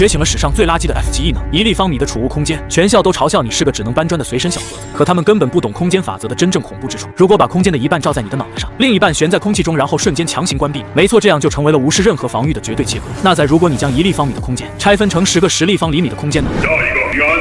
觉醒了史上最垃圾的 F 级异能1立方米的储物空间，全校都嘲笑你是个只能搬砖的随身小盒子。可他们根本不懂空间法则的真正恐怖之处。如果把空间的一半罩在你的脑袋上，另一半悬在空气中，然后瞬间强行关闭，没错，这样就成为了无视任何防御的绝对切割。那如果你将1立方米的空间拆分成10个10立方厘米的空间呢？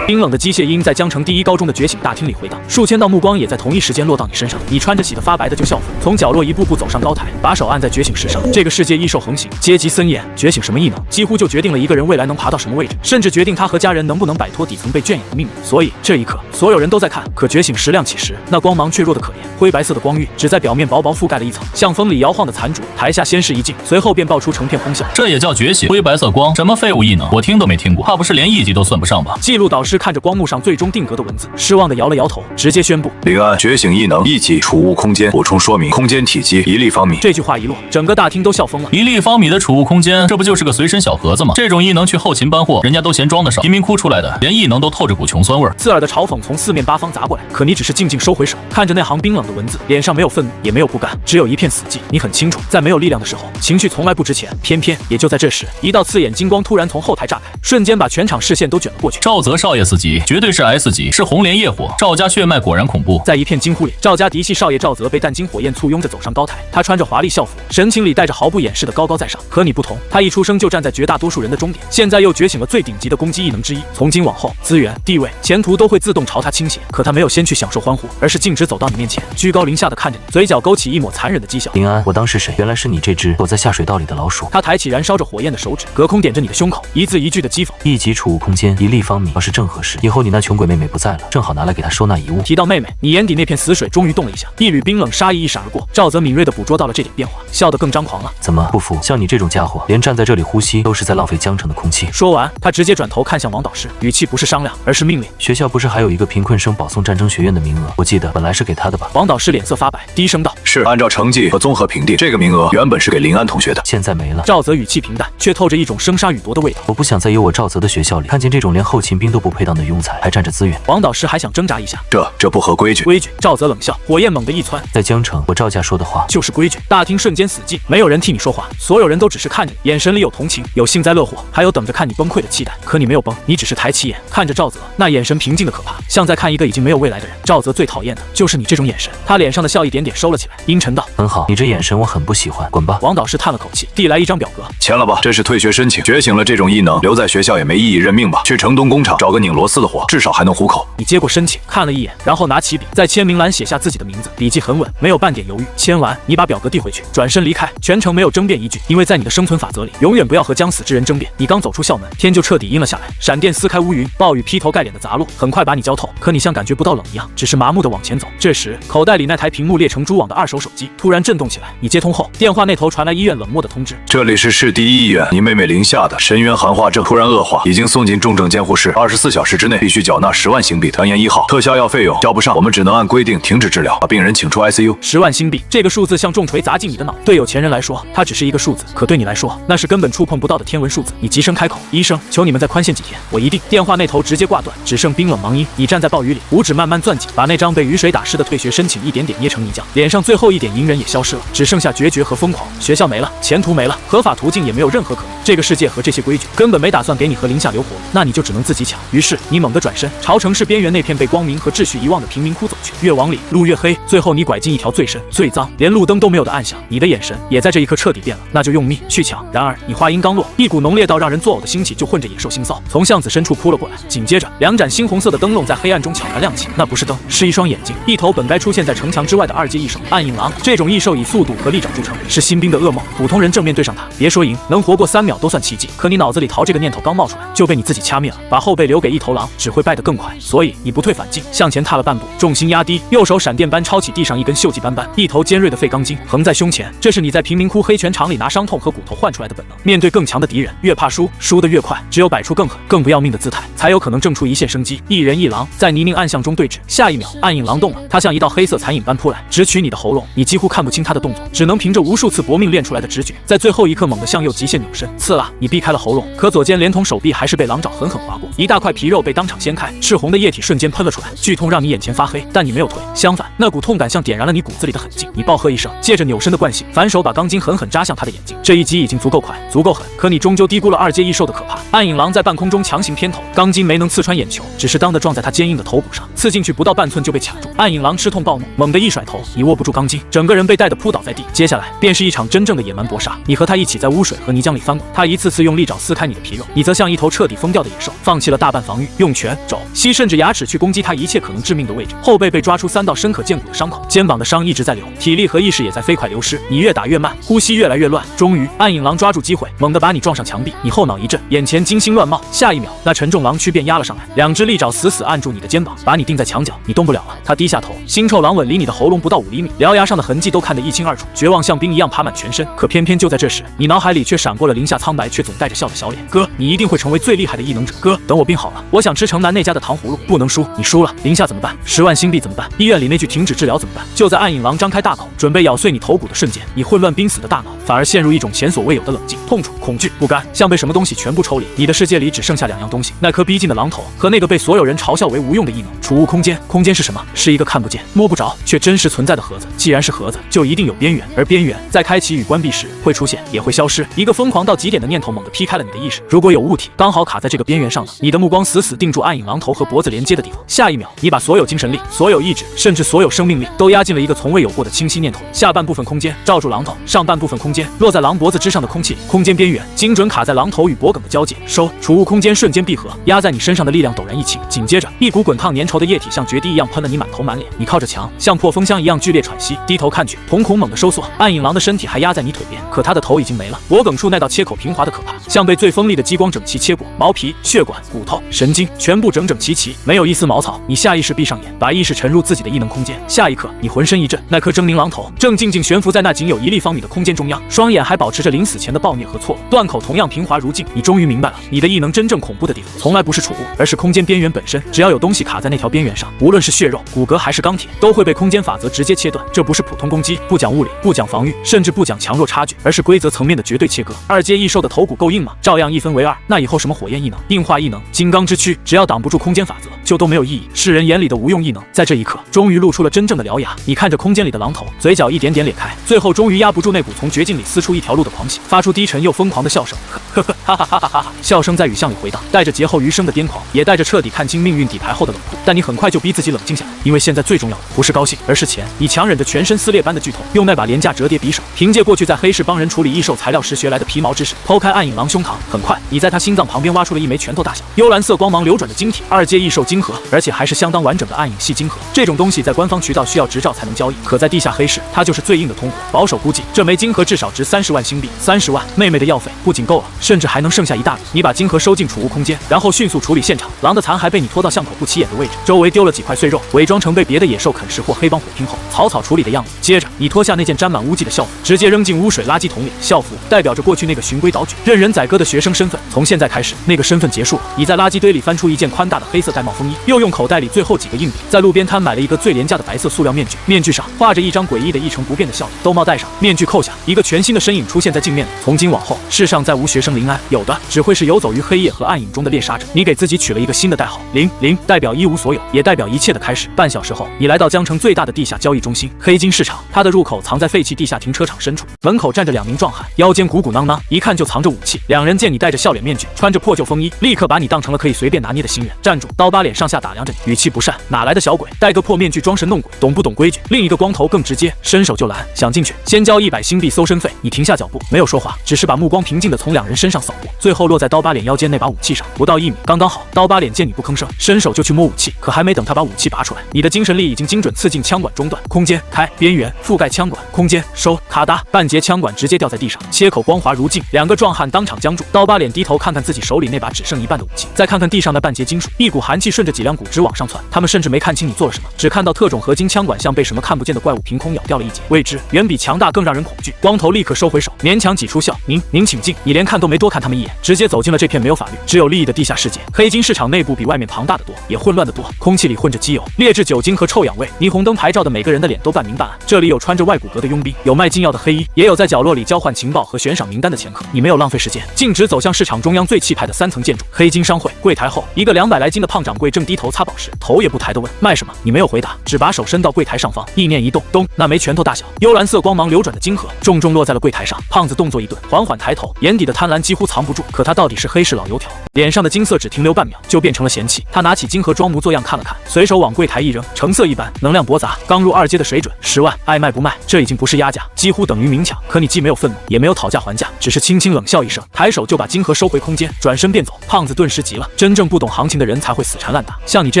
冰冷的机械音在江城第一高中的觉醒大厅里回荡，数千道目光也在同一时间落到你身上。你穿着洗得发白的旧校服，从角落一步步走上高台，把手按在觉醒石上。这个世界异兽横行，阶级森严，觉醒什么异能，几乎就决定了一个人未来能爬到什么位置，甚至决定他和家人能不能摆脱底层被圈养的命运。所以这一刻，所有人都在看。可觉醒石亮起时，那光芒却弱得可怜，灰白色的光晕只在表面薄薄覆盖了一层，像风里摇晃的残烛。台下先是一静，随后便爆出成片哄笑。这也叫觉醒？灰白色光，什么废物异能，我听都没听过，怕不是连1级都算不上吧？记录导师看着光幕上最终定格的文字，失望地摇了摇头，直接宣布：林安，觉醒异能1级，储物空间。补充说明：空间体积1立方米。这句话一落，整个大厅都笑疯了。1立方米的储物空间，这不就是个随身小盒子吗？这种异能去后勤搬货，人家都嫌装得少。贫民窟出来的，连异能都透着股穷酸味。刺耳的嘲讽从四面八方砸过来，可你只是静静收回手，看着那行冰冷的文字，脸上没有愤怒，也没有不甘，只有一片死寂。你很清楚，在没有力量的时候，情绪从来不值钱。偏偏也就在这时，一道刺眼金光突然从后台炸开，瞬间把全场视线都卷了过去。赵泽少爷4级，绝对是 S 级，是红莲业火。赵家血脉果然恐怖。在一片惊呼里，赵家嫡系少爷赵泽被淡金火焰簇拥着走上高台，他穿着华丽校服，神情里带着毫不掩饰的高高在上。可你不同，他一出生就站在绝大多数人的终点，现在又觉醒了最顶级的攻击异能之一。从今往后，资源、地位、前途都会自动朝他倾斜。可他没有先去享受欢呼，而是径直走到你面前，居高临下的看着你，嘴角勾起一抹残忍的讥笑。林安，我当是谁？原来是你这只躲在下水道里的老鼠。他抬起燃烧着火焰的手指，隔空点着你的胸口，一字一句的讥讽：1级储物空间1立方米，要是正合适，以后你那穷鬼妹妹不在了，正好拿来给她收纳遗物。提到妹妹，你眼底那片死水终于动了一下，一缕冰冷杀意一闪而过。赵泽敏锐地捕捉到了这点变化，笑得更张狂了。怎么不服？像你这种家伙，连站在这里呼吸都是在浪费江城的空气。说完，他直接转头看向王导师，语气不是商量，而是命令：学校不是还有一个贫困生保送战争学院的名额？我记得本来是给他的吧？王导师脸色发白，低声道：是，按照成绩和综合评定，这个名额原本是给林安同学的，现在没了。赵泽语气平淡，却透着一种生杀予夺的味道。我不想在有我赵泽的学校里看见这种连后勤兵都不配当的庸才，还占着资源。王导师还想挣扎一下，这不合规矩。规矩？赵泽冷笑，火焰猛地一窜，在江城，我赵家说的话就是规矩。大厅瞬间死寂，没有人替你说话，所有人都只是看着你，眼神里有同情，有幸灾乐祸，还有等着看你崩溃的期待。可你没有崩，你只是抬起眼看着赵泽，那眼神平静的可怕，像在看一个已经没有未来的人。赵泽最讨厌的就是你这种眼神。他脸上的笑一点点收了起来，阴沉道：很好，你这眼神我很不喜欢，滚吧。王导师叹了口气，递来一张表格，签了吧，这是退学申请。觉醒了这种异能，留在学校也没意义，认命吧。去城东工厂找个拧螺丝的活，至少还能糊口。你接过申请，看了一眼，然后拿起笔，在签名栏写下自己的名字，笔迹很稳，没有半点犹豫。签完，你把表格递回去，转身离开，全程没有争辩一句，因为在你的生存法则里，永远不要和将死之人争辩。你刚走出校门，天就彻底阴了下来，闪电撕开乌云，暴雨劈头盖脸的砸落，很快把你浇透。可你像感觉不到冷一样，只是麻木的往前走。这时，口袋里那台屏幕裂成蛛网的2手手机突然震动起来。你接通后，电话那头传来医院冷漠的通知：这里是市第一医院，你妹妹林夏的深渊寒化症突然恶化，已经送进重症监护室，24小时之内必须缴纳10万新币。团员1号，特效药费用交不上，我们只能按规定停止治疗，把病人请出 ICU。10万新币，这个数字像重锤砸进你的脑。对有钱人来说，它只是一个数字，可对你来说，那是根本触碰不到的天文数字。你急声开口：医生，求你们再宽限几天，我一定。电话那头直接挂断，只剩冰冷忙音。你站在暴雨里，五指慢慢攥紧，把那张被雨水打湿的退学申请一点点捏成泥浆，脸上最后一点隐忍也消失了，只剩下决绝和疯狂。学校没了，前途没了，合法途径也没有任何可能。这个世界和这些规矩根本没打算给你和林夏留活，那你就只能自己抢。于是你猛地转身，朝城市边缘那片被光明和秩序遗忘的贫民窟走去。越往里，路越黑，最后你拐进一条最深、最脏，连路灯都没有的暗巷。你的眼神也在这一刻彻底变了，那就用命去抢。然而你话音刚落，一股浓烈到让人作呕的腥气就混着野兽腥臊从巷子深处扑了过来。紧接着，2盏猩红色的灯笼在黑暗中悄然亮起，那不是灯，是一双眼睛，一头本该出现在城墙之外的2阶异兽暗影狼。这种异兽以速度和利爪著称，是新兵的噩梦。普通人正面对上它，别说赢，能活过3秒都算奇迹。可你脑子里逃这个念头刚冒出来，就被你自己掐灭了。把后背留给一头狼，只会败得更快。所以你不退反进，向前踏了半步，重心压低，右手闪电般抄起地上一根锈迹斑斑，一头尖锐的废钢筋横在胸前。这是你在贫民窟黑拳场里拿伤痛和骨头换出来的本能。面对更强的敌人，越怕输，输得越快。只有摆出更狠、更不要命的姿态，才有可能挣出一线生机。一人一狼在泥泞暗巷中对峙，下一秒，暗影狼动了，它像一道黑色残影般扑来，直取你的喉咙。你几乎看不清它的动作，只能凭着无数次搏命练出来的直觉，在最后一刻猛地向右极限扭身，刺啦！你避开了喉咙，可左肩连同手臂还是被狼爪狠狠划过，一大块皮皮肉被当场掀开，赤红的液体瞬间喷了出来，剧痛让你眼前发黑，但你没有退，相反，那股痛感像点燃了你骨子里的狠劲。你暴喝一声，借着扭身的惯性，反手把钢筋狠狠扎向他的眼睛。这一击已经足够快，足够狠，可你终究低估了二阶异兽的可怕。暗影狼在半空中强行偏头，钢筋没能刺穿眼球，只是当的撞在他坚硬的头骨上，刺进去不到半寸就被卡住。暗影狼吃痛暴怒，猛地一甩头，你握不住钢筋，整个人被带得扑倒在地。接下来便是一场真正的野蛮搏杀，你和他一起在污水和泥浆里翻滚，他一次次用利爪撕开你的皮肉，你则像一头彻底疯掉的野兽，放弃了大半防御，用拳、肘、膝甚至牙齿去攻击他一切可能致命的位置。后背被抓出3道深可见骨的伤口，肩膀的伤一直在流，体力和意识也在飞快流失，你越打越慢，呼吸越来越乱。终于，暗影狼抓住机会，猛地把你撞上墙壁，你后脑一震，眼前金星乱冒，下一秒，那沉重狼躯便压了上来，2只利爪死死按住你的肩膀，把你钉在墙角，你动不了了。他低下头，腥臭狼吻离你的喉咙不到5厘米，獠牙上的痕迹都看得一清二楚，绝望像冰一样爬满全身。可偏偏就在这时，你脑海里却闪过了零下苍白却总带着笑的小脸。哥，你一定会成为最厉害的异能者。哥，等我病好了，我想吃城南那家的糖葫芦。不能输，你输了，零下怎么办？10万星币怎么办？医院里那句停止治疗怎么办？就在暗影狼张开大口准备咬碎你头骨的瞬间，你混乱濒死的大脑反而陷入一种前所未有的冷静、痛楚、恐惧、不甘，像被什么东西全部抽离。你的世界里只剩下2样东西：那颗逼近的狼头和那个被所有人嘲笑为无用的异能——储物空间。空间是什么？是一个看不见、摸不着却真实存在的盒子。既然是盒子，就一定有边缘，而边缘在开启与关闭时会出现，也会消失。一个疯狂到极点的念头猛地劈开了你的意识。如果有物体刚好卡在这个边缘上呢？你的目光死死定住暗影狼头和脖子连接的地方。下一秒，你把所有精神力、所有意志，甚至所有生命力都压进了一个从未有过的清晰念头。下半部分空间罩住狼头，上半部分空间落在狼脖子之上的空气里，空间边缘精准卡在狼头与脖梗的交界。收，储物空间瞬间闭合，压在你身上的力量陡然一轻，紧接着一股滚烫粘稠的液体像决堤一样喷了你满头满脸。你靠着墙，像破风箱一样剧烈喘息，低头看去，瞳孔猛地收缩。暗影狼的身体还压在你腿边，可他的头已经没了，脖梗处那道切口平滑的可怕，像被最锋利的激光整齐切过，毛皮、血管、骨头、神经全部整整齐齐，没有一丝毛草。你下意识闭上眼，把意识沉入自己的异能空间。下一刻，你浑身一震，那颗狰狞狼头正静静悬浮在那仅有1立方米的空间中央，双眼还保持着临死前的暴虐和错愕，断口同样平滑如镜。你终于明白了，你的异能真正恐怖的地方，从来不是储物，而是空间边缘本身。只要有东西卡在那条边缘上，无论是血肉、骨骼还是钢铁，都会被空间法则直接切断。这不是普通攻击，不讲物理，不讲防御，甚至不讲强弱差距，而是规则层面的绝对切割。2阶异兽的头骨够硬吗？照样1分为2。那以后什么火焰异能、硬化异能、金刚之躯，只要挡不住空间法则，就都没有意义。世人眼里的无用异能，在这一刻终于露出了真正的獠牙。你看着空间里的狼头，嘴角一点点咧开，最后终于压不住那股从绝境里撕出一条路的狂喜，发出低沉又疯狂的笑声。呵呵，哈哈哈哈哈哈！笑声在雨巷里回荡，带着劫后余生的癫狂，也带着彻底看清命运底牌后的冷酷。但你很快就逼自己冷静下来，因为现在最重要的不是高兴，而是钱。你强忍着全身撕裂般的剧痛，用那把廉价折叠匕首，凭借过去在黑市帮人处理异兽材料时学来的皮毛知识，剖开暗影狼胸膛。很快，你在他心脏旁边挖出了一枚拳头大小、幽蓝色光芒流转的晶体，2阶异兽晶核，而且还是相当完整的暗影系晶核。这种东西在官方渠道需要执照才能交易，可在地下黑市，它就是最硬的通货。保守估计，这枚晶核至少值30万星币。30万，妹妹的药费不仅够了，甚至还能剩下一大笔。你把晶核收进储物空间，然后迅速处理现场。狼的残骸被你拖到巷口不起眼的位置，周围丢了几块碎肉，伪装成被别的野兽啃食或黑帮火拼后草草处理的样子。接着，你脱下那件沾满污迹的校服，直接扔进污水垃圾桶里。校服代表着过去那个循规蹈矩、任人宰割的学生身份。从现在开始，那个身份结束了。你在垃圾堆里翻出一件宽大的黑色玳瑁风衣，又用口袋里最后几个硬币，在路边摊买了一个最廉价的白色塑料面具，面具上画着一张诡异的一成不变的笑脸。兜帽戴上，面具扣下，一个全新的身影出现在镜面里。从今往后，世上再无学生林安，有的只会是游走于黑夜和暗影中的猎杀者。你给自己取了一个新的代号，00，代表一无所有，也代表一切的开始。半小时后，你来到江城最大的地下交易中心——黑金市场。它的入口藏在废弃地下停车场深处，门口站着2名壮汉，腰间鼓鼓囊囊，一看就藏着武器。2人见你戴着笑脸面具，穿着破旧风衣，立刻把你当成了可以随便拿捏的新人。站住！刀疤脸上下打量着你，语气不善：“哪来的小鬼？戴个破面具装神弄鬼，懂不懂规矩？”另一个光头更直接，伸手就拦：“想进去，先交100星币搜身费。”你停下脚步，没有说话，只是把目光平静地从2人身上扫过，最后落在刀疤脸腰间那把武器上，不到1米，刚刚好。刀疤脸见你不吭声，伸手就去摸武器，可还没等他把武器拔出来，你的精神力已经精准刺进枪管中段。空间开，边缘覆盖枪管，空间收，咔嗒，半截枪管直接掉在地上，切口光滑如镜。2个壮汉当场僵住。刀疤脸低头看看自己手里那把只剩一半的武器，再看看地上那半截金属，一股寒气顺着脊梁骨直往上窜。他们甚至没看清你做了什么，只看到特种合金枪管像被什么看不见的怪物凭空咬掉了一截，未知远比强大更让人恐惧。光头立刻收回手，勉强挤出笑：“您请进。”你连看都没多看他们一眼，直接走进了这片没有法律、只有利益的地下世界。黑金市场内部比外面庞大的多，也混乱的多，空气里混着机油、劣质酒精和臭氧味。霓虹灯牌照的每个人的脸都半明半暗，这里有穿着外骨骼的佣兵，有卖金药的黑衣，也有在角落里交换情报和悬赏名单的掮客。你没有浪费时间，径直走向市场中央最气派的3层建筑——黑金商会柜台。台后，一个200来斤的胖掌柜正低头擦宝石，头也不抬地问：“卖什么？”你没有回答，只把手伸到柜台上方，意念一动，咚，那枚拳头大小、幽蓝色光芒流转的金盒重重落在了柜台上。胖子动作一顿，缓缓抬头，眼底的贪婪几乎藏不住。可他到底是黑市老油条，脸上的金色只停留半秒，就变成了嫌弃。他拿起金盒装模作样看了看，随手往柜台一扔，成色一般，能量驳杂，刚入2阶的水准，10万，爱卖不卖，这已经不是压价，几乎等于明抢。可你既没有愤怒，也没有讨价还价，只是轻轻冷笑一声，抬手就把金盒收回空间，转身便走。胖子顿时急了，真正不懂行情的人才会死缠烂打，像你这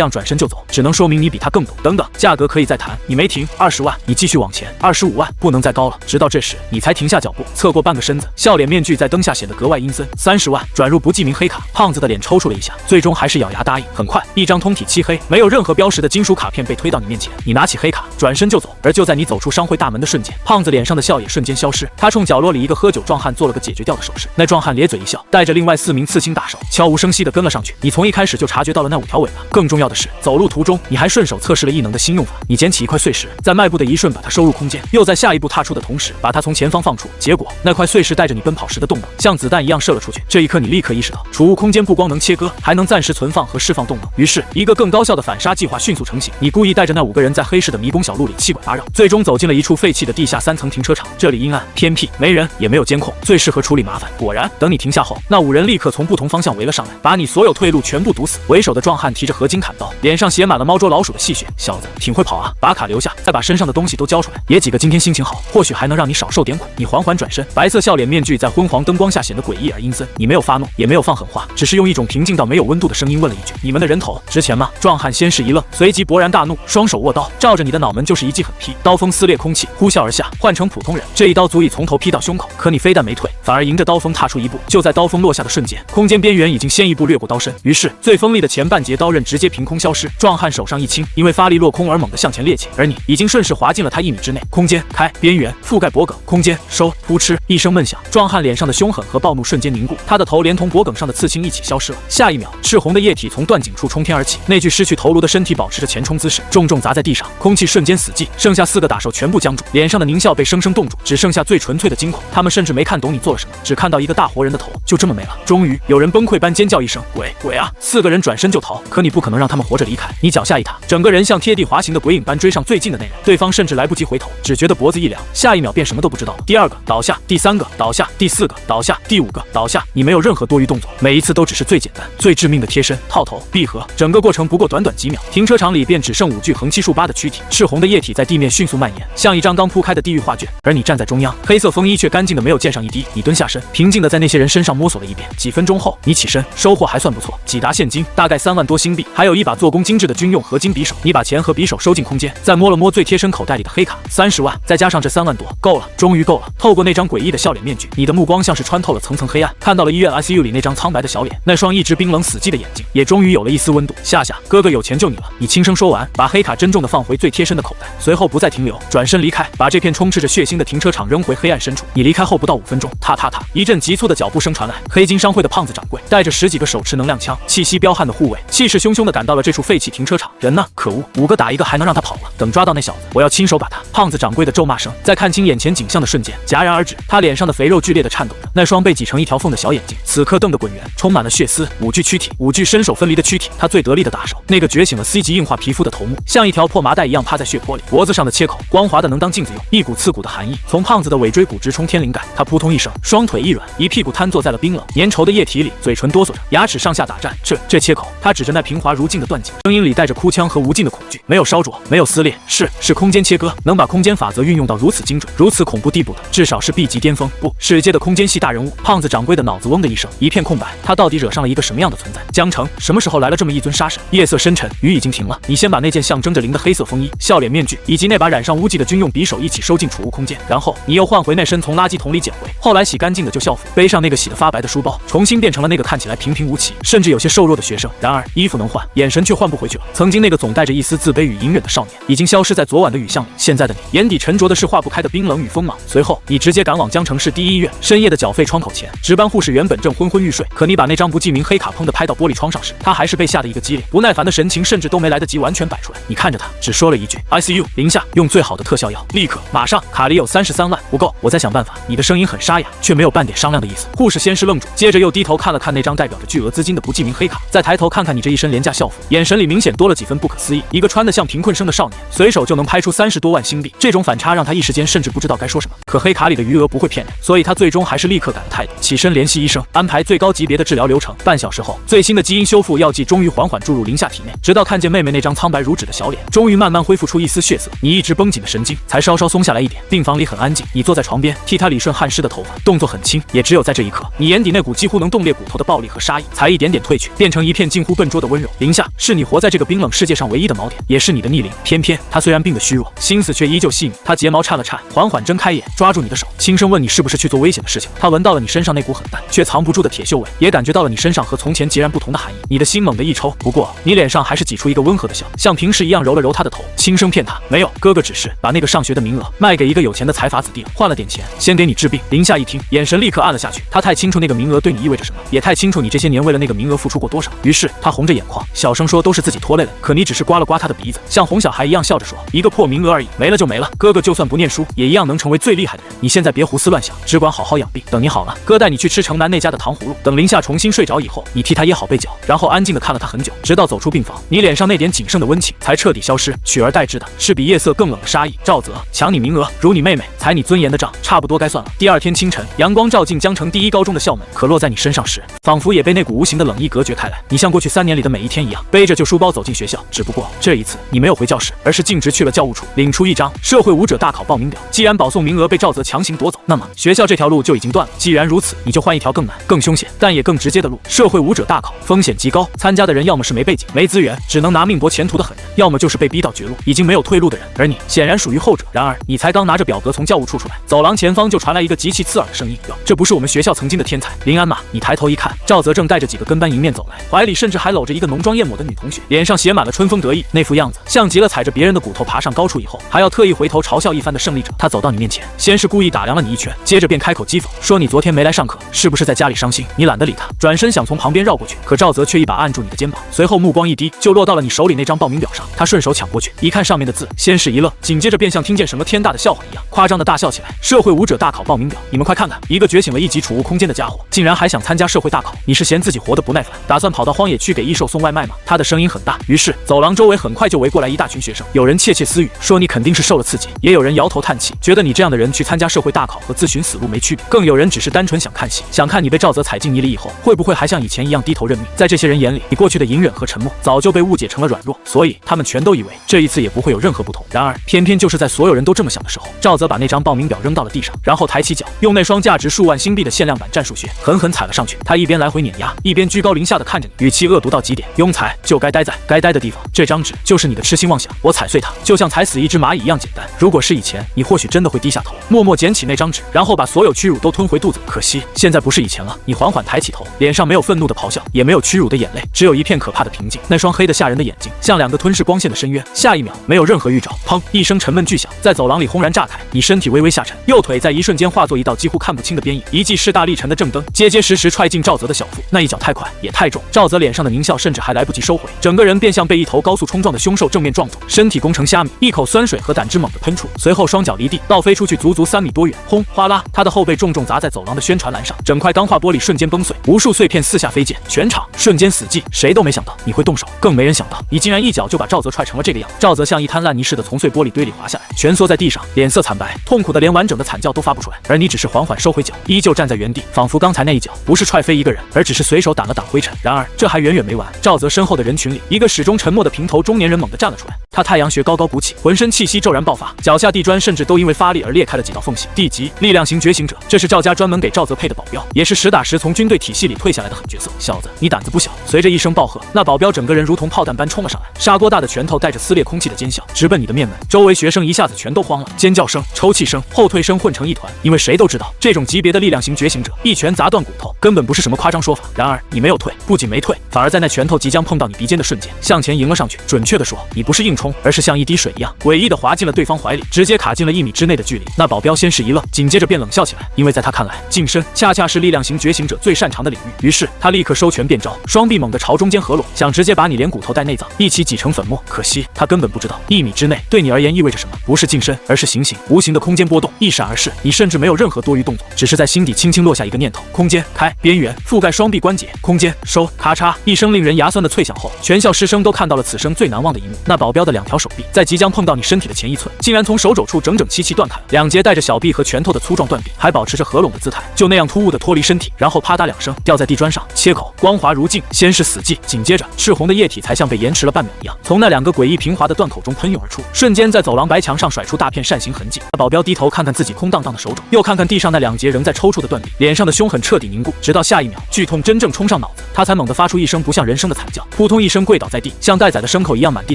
样转身就走，只能说明你比他更懂。等等，价格可以再谈。你没停，20万，你继续往前，25万，不能再高了。直到这时，你才停下脚步，侧过半个身子，笑脸面具在灯下显得格外阴森。30万，转入不记名黑卡。胖子的脸抽搐了一下，最终还是咬牙答应。很快，一张通体漆黑、没有任何标识的金属卡片被推到你面前，你拿起黑卡，转身就走。而就在你走出商会大门的瞬间，胖子脸上的笑也瞬间消失。他冲角落里一个喝酒壮汉做了个解决掉的手势，那壮汉咧嘴一笑，带着另外4名刺青大手，悄无声息地跟了上去。你从一开始就察觉到了那5条尾巴。更重要的是，走路途中你还顺手测试了异能的新用法。你捡起一块碎石，在迈步的一瞬把它收入空间，又在下一步踏出的同时把它从前方放出。结果那块碎石带着你奔跑时的动能，像子弹一样射了出去。这一刻你立刻意识到，储物空间不光能切割，还能暂时存放和释放动能。于是，一个更高效的反杀计划迅速成型。你故意带着那5个人在黑市的迷宫小路里七拐八绕，最终走进了一处废弃的地下3层停车场。这里阴暗偏僻，没人也没有监控，最适合处理麻烦。果然，等你停下后，那5人立刻从不同方向围了上来，把你所有退路全部堵死。为首的壮汉提着合金砍刀，脸上写满了猫捉老鼠的戏谑。小子，挺会跑啊，把卡留下，再把身上的东西都交出来。爷几个今天心情好，或许还能让你少受点苦。你缓缓转身，白色笑脸面具在昏黄灯光下显得诡异而阴森。你没有发怒，也没有放狠话，只是用一种平静到没有温度的声音问了一句：“你们的人头值钱吗？”壮汉先是一愣，随即勃然大怒，双手握刀，照着你的脑门就是一记狠劈。刀锋撕裂空气，呼啸而下。换成普通人，这一刀足以从头劈到胸口，可你非但没退，反而迎着刀锋踏出一步。就在刀锋落下的瞬间，空间边缘已经先一步掠过刀身，于是最锋利的前半截刀刃直接凭空消失。壮汉手上一轻，因为发力落空而猛地向前趔趄，而你已经顺势滑进了他1米之内。空间开，边缘覆盖脖颈，空间收，扑哧一声闷响，壮汉脸上的凶狠和暴怒瞬间凝固，他的头连同脖颈上的刺青一起消失了。下一秒，赤红的液体从断颈处冲天而起，那具失去头颅的身体保持着前冲姿势，重重砸在地上，空气瞬间死寂，剩下4个打手全部僵住，脸上的狞笑被生生冻住，只剩下最纯粹的惊恐。他们甚至没看懂你做了什么，只看到一个大活人的头就这么没了。终于，有人崩溃般尖叫一声：“鬼鬼啊！”4个人转身就逃，可你不可能让他们活着离开。你脚下一踏，整个人像贴地滑行的鬼影般追上最近的那人，对方甚至来不及回头，只觉得脖子一凉，下一秒便什么都不知道了。第2个倒下，第3个倒下，第4个倒下，第5个倒下，你没有任何多余动作，每一次都只是最简单、最致命的贴身、套头、闭合，整个过程不过短短几秒。停车场里便只剩5具横七竖八的躯体，赤红的液体在地面迅速蔓延，像一张刚铺开的地狱画卷。而你站在中央，黑色风衣却干净的没有溅上一滴。你蹲下身，平静的在那些人身上摸索了一遍。几分钟后，你起身，收获还算不错，几沓现金，大概3万多新币，还有一把做工精致的军用合金匕首。你把钱和匕首收进空间，再摸了摸最贴身口袋里的黑卡，30万，再加上这3万多，够了，终于够了。透过那张诡异的笑脸面具，你的目光像是穿透了层层黑暗，看到了医院 ICU 里那张苍白的小脸，那双一直冰冷死寂的眼睛，也终于有了一丝温度。夏夏，哥哥有钱救你了。你轻声说完，把黑卡珍重的放回最贴身的口袋，随后不再停留，转身离开，把这片充斥着血腥的停车场扔回黑暗深处。你离开后不到5分钟，踏踏踏，一阵急促的脚步声传来，黑金商会的胖子掌柜带着10几个手持能量枪、气息彪悍的护卫，气势汹汹地赶到了这处废弃停车场。人呢？可恶，5个打1个，还能让他跑了？等抓到那小子，我要亲手把他……胖子掌柜的咒骂声在看清眼前景象的瞬间戛然而止，他脸上的肥肉剧烈地颤抖着，那双被挤成一条缝的小眼睛此刻瞪得滚圆，充满了血丝。5具躯体，5具身手分离的躯体，他最得力的打手，那个觉醒了 C 级硬化皮肤的头目，像一条破麻袋一样趴在血泊里，脖子上的切口光滑的能当镜子用，一股刺骨的寒意从胖子的尾椎骨直冲天灵盖。他扑通一声，双腿一软，一屁股瘫坐在了冰冷粘稠的液体里，嘴唇哆嗦着，牙齿上下打颤。这切口，他指着那平滑如镜的断井，声音里带着哭腔和无尽的恐惧。没有烧灼，没有撕裂，是空间切割，能把空间法则运用到如此精准、如此恐怖地步的，至少是 B 级巅峰，不，世界的空间系大人物。胖子掌柜的脑子嗡的一声，一片空白。他到底惹上了一个什么样的存在？江城什么时候来了这么一尊杀神？夜色深沉，雨已经停了。你先把那件象征着灵的黑色风衣、笑脸面具以及那把染上污迹的军用匕首一起收进储物空间，然后你又换回那身从垃圾桶里捡回，后来洗干净的旧校服，背上那个洗得发白的书包，重新变成了那个看起来平平无奇，甚至有些瘦弱的学生。然而衣服能换，眼神却换不回去了。曾经那个总带着一丝自卑与隐忍的少年，已经消失在昨晚的雨巷里。现在的你，眼底沉着的是化不开的冰冷与锋芒。随后，你直接赶往江城市第一医院。深夜的缴费窗口前，值班护士原本正昏昏欲睡，可你把那张不记名黑卡砰地拍到玻璃窗上时，他还是被吓得一个激灵，不耐烦的神情甚至都没来得及完全摆出来。你看着他，只说了一句 ICU 零下，用最好的特效药，立刻马上，卡里有33万，不够，我再想办法。你的声音很沙哑，却没有半点商量的意思。护士先是愣住，接着又低头看了看那张代表着巨额资金的不记名黑卡，再抬头看看你这一身廉价校服，眼神里明显多了几分不可思议。一个穿得像贫困生的少年，随手就能拍出30多万新币，这种反差让他一时间甚至不知道该说什么。可黑卡里的余额不会骗人，所以他最终还是立刻改了态度，起身联系医生，安排最高级别的治疗流程。半小时后，最新的基因修复药剂终于缓缓注入林夏体内，直到看见妹妹那张苍白如纸的小脸，终于慢慢恢复出一丝血色，你一直绷紧的神经才稍稍松下来一点。病房里很安静，你坐在床边，替她理顺汗湿的头发，动作很轻，也只有在这一刻，你眼底那股几乎能冻裂骨头的暴力和杀意才一点点褪去，变成一片近乎笨拙的温柔。林夏，是你活在这个冰冷世界上唯一的锚点，也是你的逆鳞。偏偏她虽然病得虚弱，心思却依旧细腻。她睫毛颤了颤，缓缓睁开眼，抓住你的手，轻声问你是不是去做危险的事情。她闻到了你身上那股很淡却藏不住的铁锈味，也感觉到了你身上和从前截然不同的寒意。你的心猛地一抽，不过你脸上还是挤出一个温和的笑，像平时一样揉了揉她的头，轻声骗她：没有，哥哥只是把那个上学的名额卖给一个有钱的财阀子弟了，换了点钱，先给你治病。林夏一听，眼神立刻暗了下去。她太清楚那个名额对你意味着什么，也太清楚你这些年为了那个名额付出过多少。于是她红着眼眶，小声说：都是自己拖累了你。可你只是刮了刮她的鼻子，像哄小孩一样笑着说：一个破名额而已，没了就没了，哥哥就算不念书，也一样能成为最厉害的人。你现在别胡思乱想，只管好好养病，等你好了，哥带你去吃城南那家的糖葫芦。等林夏重新睡着以后，你替她掖好被角，然后安静地看了她很久，直到走出病房，你脸上那点仅剩的温情才彻底消失，取而代之的是比夜色更冷的杀意。赵泽抢你名额，辱你妹妹，踩你尊严的账，差不多该算了。第二天清晨，阳光照进江城第一高中的校门，可落在你身上时，仿佛也被那股无形的冷意隔绝开来。你像过去3年里的每一天一样，背着旧书包走进学校，只不过这一次你没有回教室，而是径直去了教务处，领出一张社会舞者大考报名表。既然保送名额被赵泽强行夺走，那么学校这条路就已经断了。既然如此，你就换一条更难、更凶险，但也更直接的路。社会舞者大考风险极高，参加的人要么是没背景、没资源，只能拿命搏前途的狠人，要么就是被逼到绝路，已经没有退路的人。而你显然属于后者。然而，你才刚拿着表格从教务处出来，走廊前方就传来一个极其刺耳的声音：哟，这不是我们学校曾经的天才林安吗？你抬头一看，赵泽正带着几个跟班迎面走来，怀里甚至还搂着一个浓妆艳抹的女同学，脸上写满了春风得意，那副样子像极了踩着别人的骨头爬上高处以后，还要特意回头嘲笑一番的胜利者。他走到你面前，先是故意打量了你一圈，接着便开口讥讽，说你昨天没来上课，是不是在家里伤心？你懒得理他，转身想从旁边绕过去，可赵泽却一把按住你的肩膀，随后目光一低，就落到了你手里那张报名表上。他顺手抢过去，一看上面的字，先是一愣，紧接着便像听见什么天大的笑话一样，夸张的大笑起来。社会舞者大考报名表，你们快看看，一个觉醒了一级储物空间的家伙，竟然还想参加社会大考？你是嫌自己活得不耐烦，打算跑到荒野去给异兽送外卖吗？他的声音很大，于是走廊周围很快就围过来一大群学生，有人窃窃私语，说你肯定是受了刺激，也有人摇头叹气，觉得你这样的人去参加社会大考和自寻死路没区别，更有人只是单纯想看戏，想看你被赵泽踩进泥里以后，会不会还像以前一样低头认命。在这些人眼里，你过去的隐忍和沉默早就被误解成了软弱，所以他们全都以为这一次也不会有任何不同。然而偏偏就是在所有人都这么想的时候，赵泽把那张报名表扔到了地上，然后抬起脚，用那双价值数万新币的限量版战术鞋狠狠踩了上去。他一边来回碾压，一边居高临下的看着你，语气恶毒到极点：庸才就该待在该待的地方，这张纸就是你的痴心妄想，我踩碎它就像踩死一只蚂蚁一样简单。如果是以前，你或许真的会低下头，默默捡起那张纸，然后把所有屈辱都吞回肚子。可惜现在不是以前了。你缓缓抬起头，脸上没有愤怒的咆哮，也没有屈辱的眼泪，只有一片可怕的平静。那双黑的吓人的眼睛像2个吞噬光线的深渊，下一秒没有任何预兆，砰一声沉闷巨响在走廊里轰然炸开，你身体微微下沉，右腿在一瞬间化作一道几乎看不清的边影，一记势大力沉的正蹬结结实实踹进赵泽的小腹。那一脚太快也太重，赵泽脸上的狞笑甚至还来不及收回，整个人便像被一头高速冲撞的凶兽正面撞住，身体攻成虾米，一口酸水和胆汁猛地喷出，随后双脚离地倒飞出去足足3米多远，轰哗啦，他的后背重重砸在走廊的宣传栏上，整块钢化玻璃瞬间崩碎，无数碎片四下飞溅，全场瞬间死寂。谁都没想到你会动手，更没人想到你竟然一脚就把赵泽踹成了这个样。赵泽像一滩烂泥似的从碎玻璃堆里滑下来，蜷缩在地上，脸色惨白，痛苦的连完整的惨叫都发不出来。而你只是缓缓收回脚，依旧站在原地，仿佛刚才那一脚不是踹飞一个人，而只是随手掸了掸灰尘。然而这还远远没完，赵泽身后的人群里，一个始终沉默的平头中年人猛地站了出来，他太阳穴高高鼓起，浑身气息骤然爆发，脚下地砖甚至都因为发力而裂开了几道缝隙。地级力量型觉醒者，这是赵家专门给赵泽配的保镖，也是实打实从军队体系里退下来的狠角色。小子，你胆子不小！随着一声暴喝，那保镖整个人如同炮弹般冲了上来，砂锅大的拳头带着撕裂空气的尖笑，直奔你的面门。周围学生一下子全都慌了，尖叫声、抽泣声、后退声混成一团，因为谁都知道这种级别的力量型觉醒者，一拳砸断骨头根本不是什么夸张说法。然而你没有退，不仅没退，反而在那拳头即将碰到你鼻尖的瞬间向前迎了上去。准确的说，你不是硬冲，冲，而是像一滴水一样诡异地滑进了对方怀里，直接卡进了1米之内的距离。那保镖先是一愣，紧接着便冷笑起来，因为在他看来，近身恰恰是力量型觉醒者最擅长的领域。于是他立刻收拳变招，双臂猛地朝中间合拢，想直接把你连骨头带内脏一起挤成粉末。可惜他根本不知道1米之内对你而言意味着什么，不是近身，而是行刑，无形的空间波动一闪而逝，你甚至没有任何多余动作，只是在心底轻轻落下一个念头：空间开，边缘覆盖双臂关节，空间收。咔嚓一声令人牙酸的脆响后，全校师生都看到了此生最难忘的一幕。那保镖的2条手臂在即将碰到你身体的前1寸，竟然从手肘处整整齐断开，2节带着小臂和拳头的粗壮断臂，还保持着合拢的姿态，就那样突兀的脱离身体，然后啪嗒2声掉在地砖上，切口光滑如镜，先是死寂，紧接着赤红的液体才像被延迟了半秒一样，从那2个诡异平滑的断口中喷涌而出，瞬间在走廊白墙上甩出大片扇形痕迹。保镖低头看看自己空荡荡的手肘，又看看地上那2节仍在抽搐的断臂，脸上的凶狠彻底凝固，直到下一秒剧痛真正冲上脑子，他才猛地发出一声不像人声的惨叫，扑通一声跪倒在地，像待宰的牲口一样满地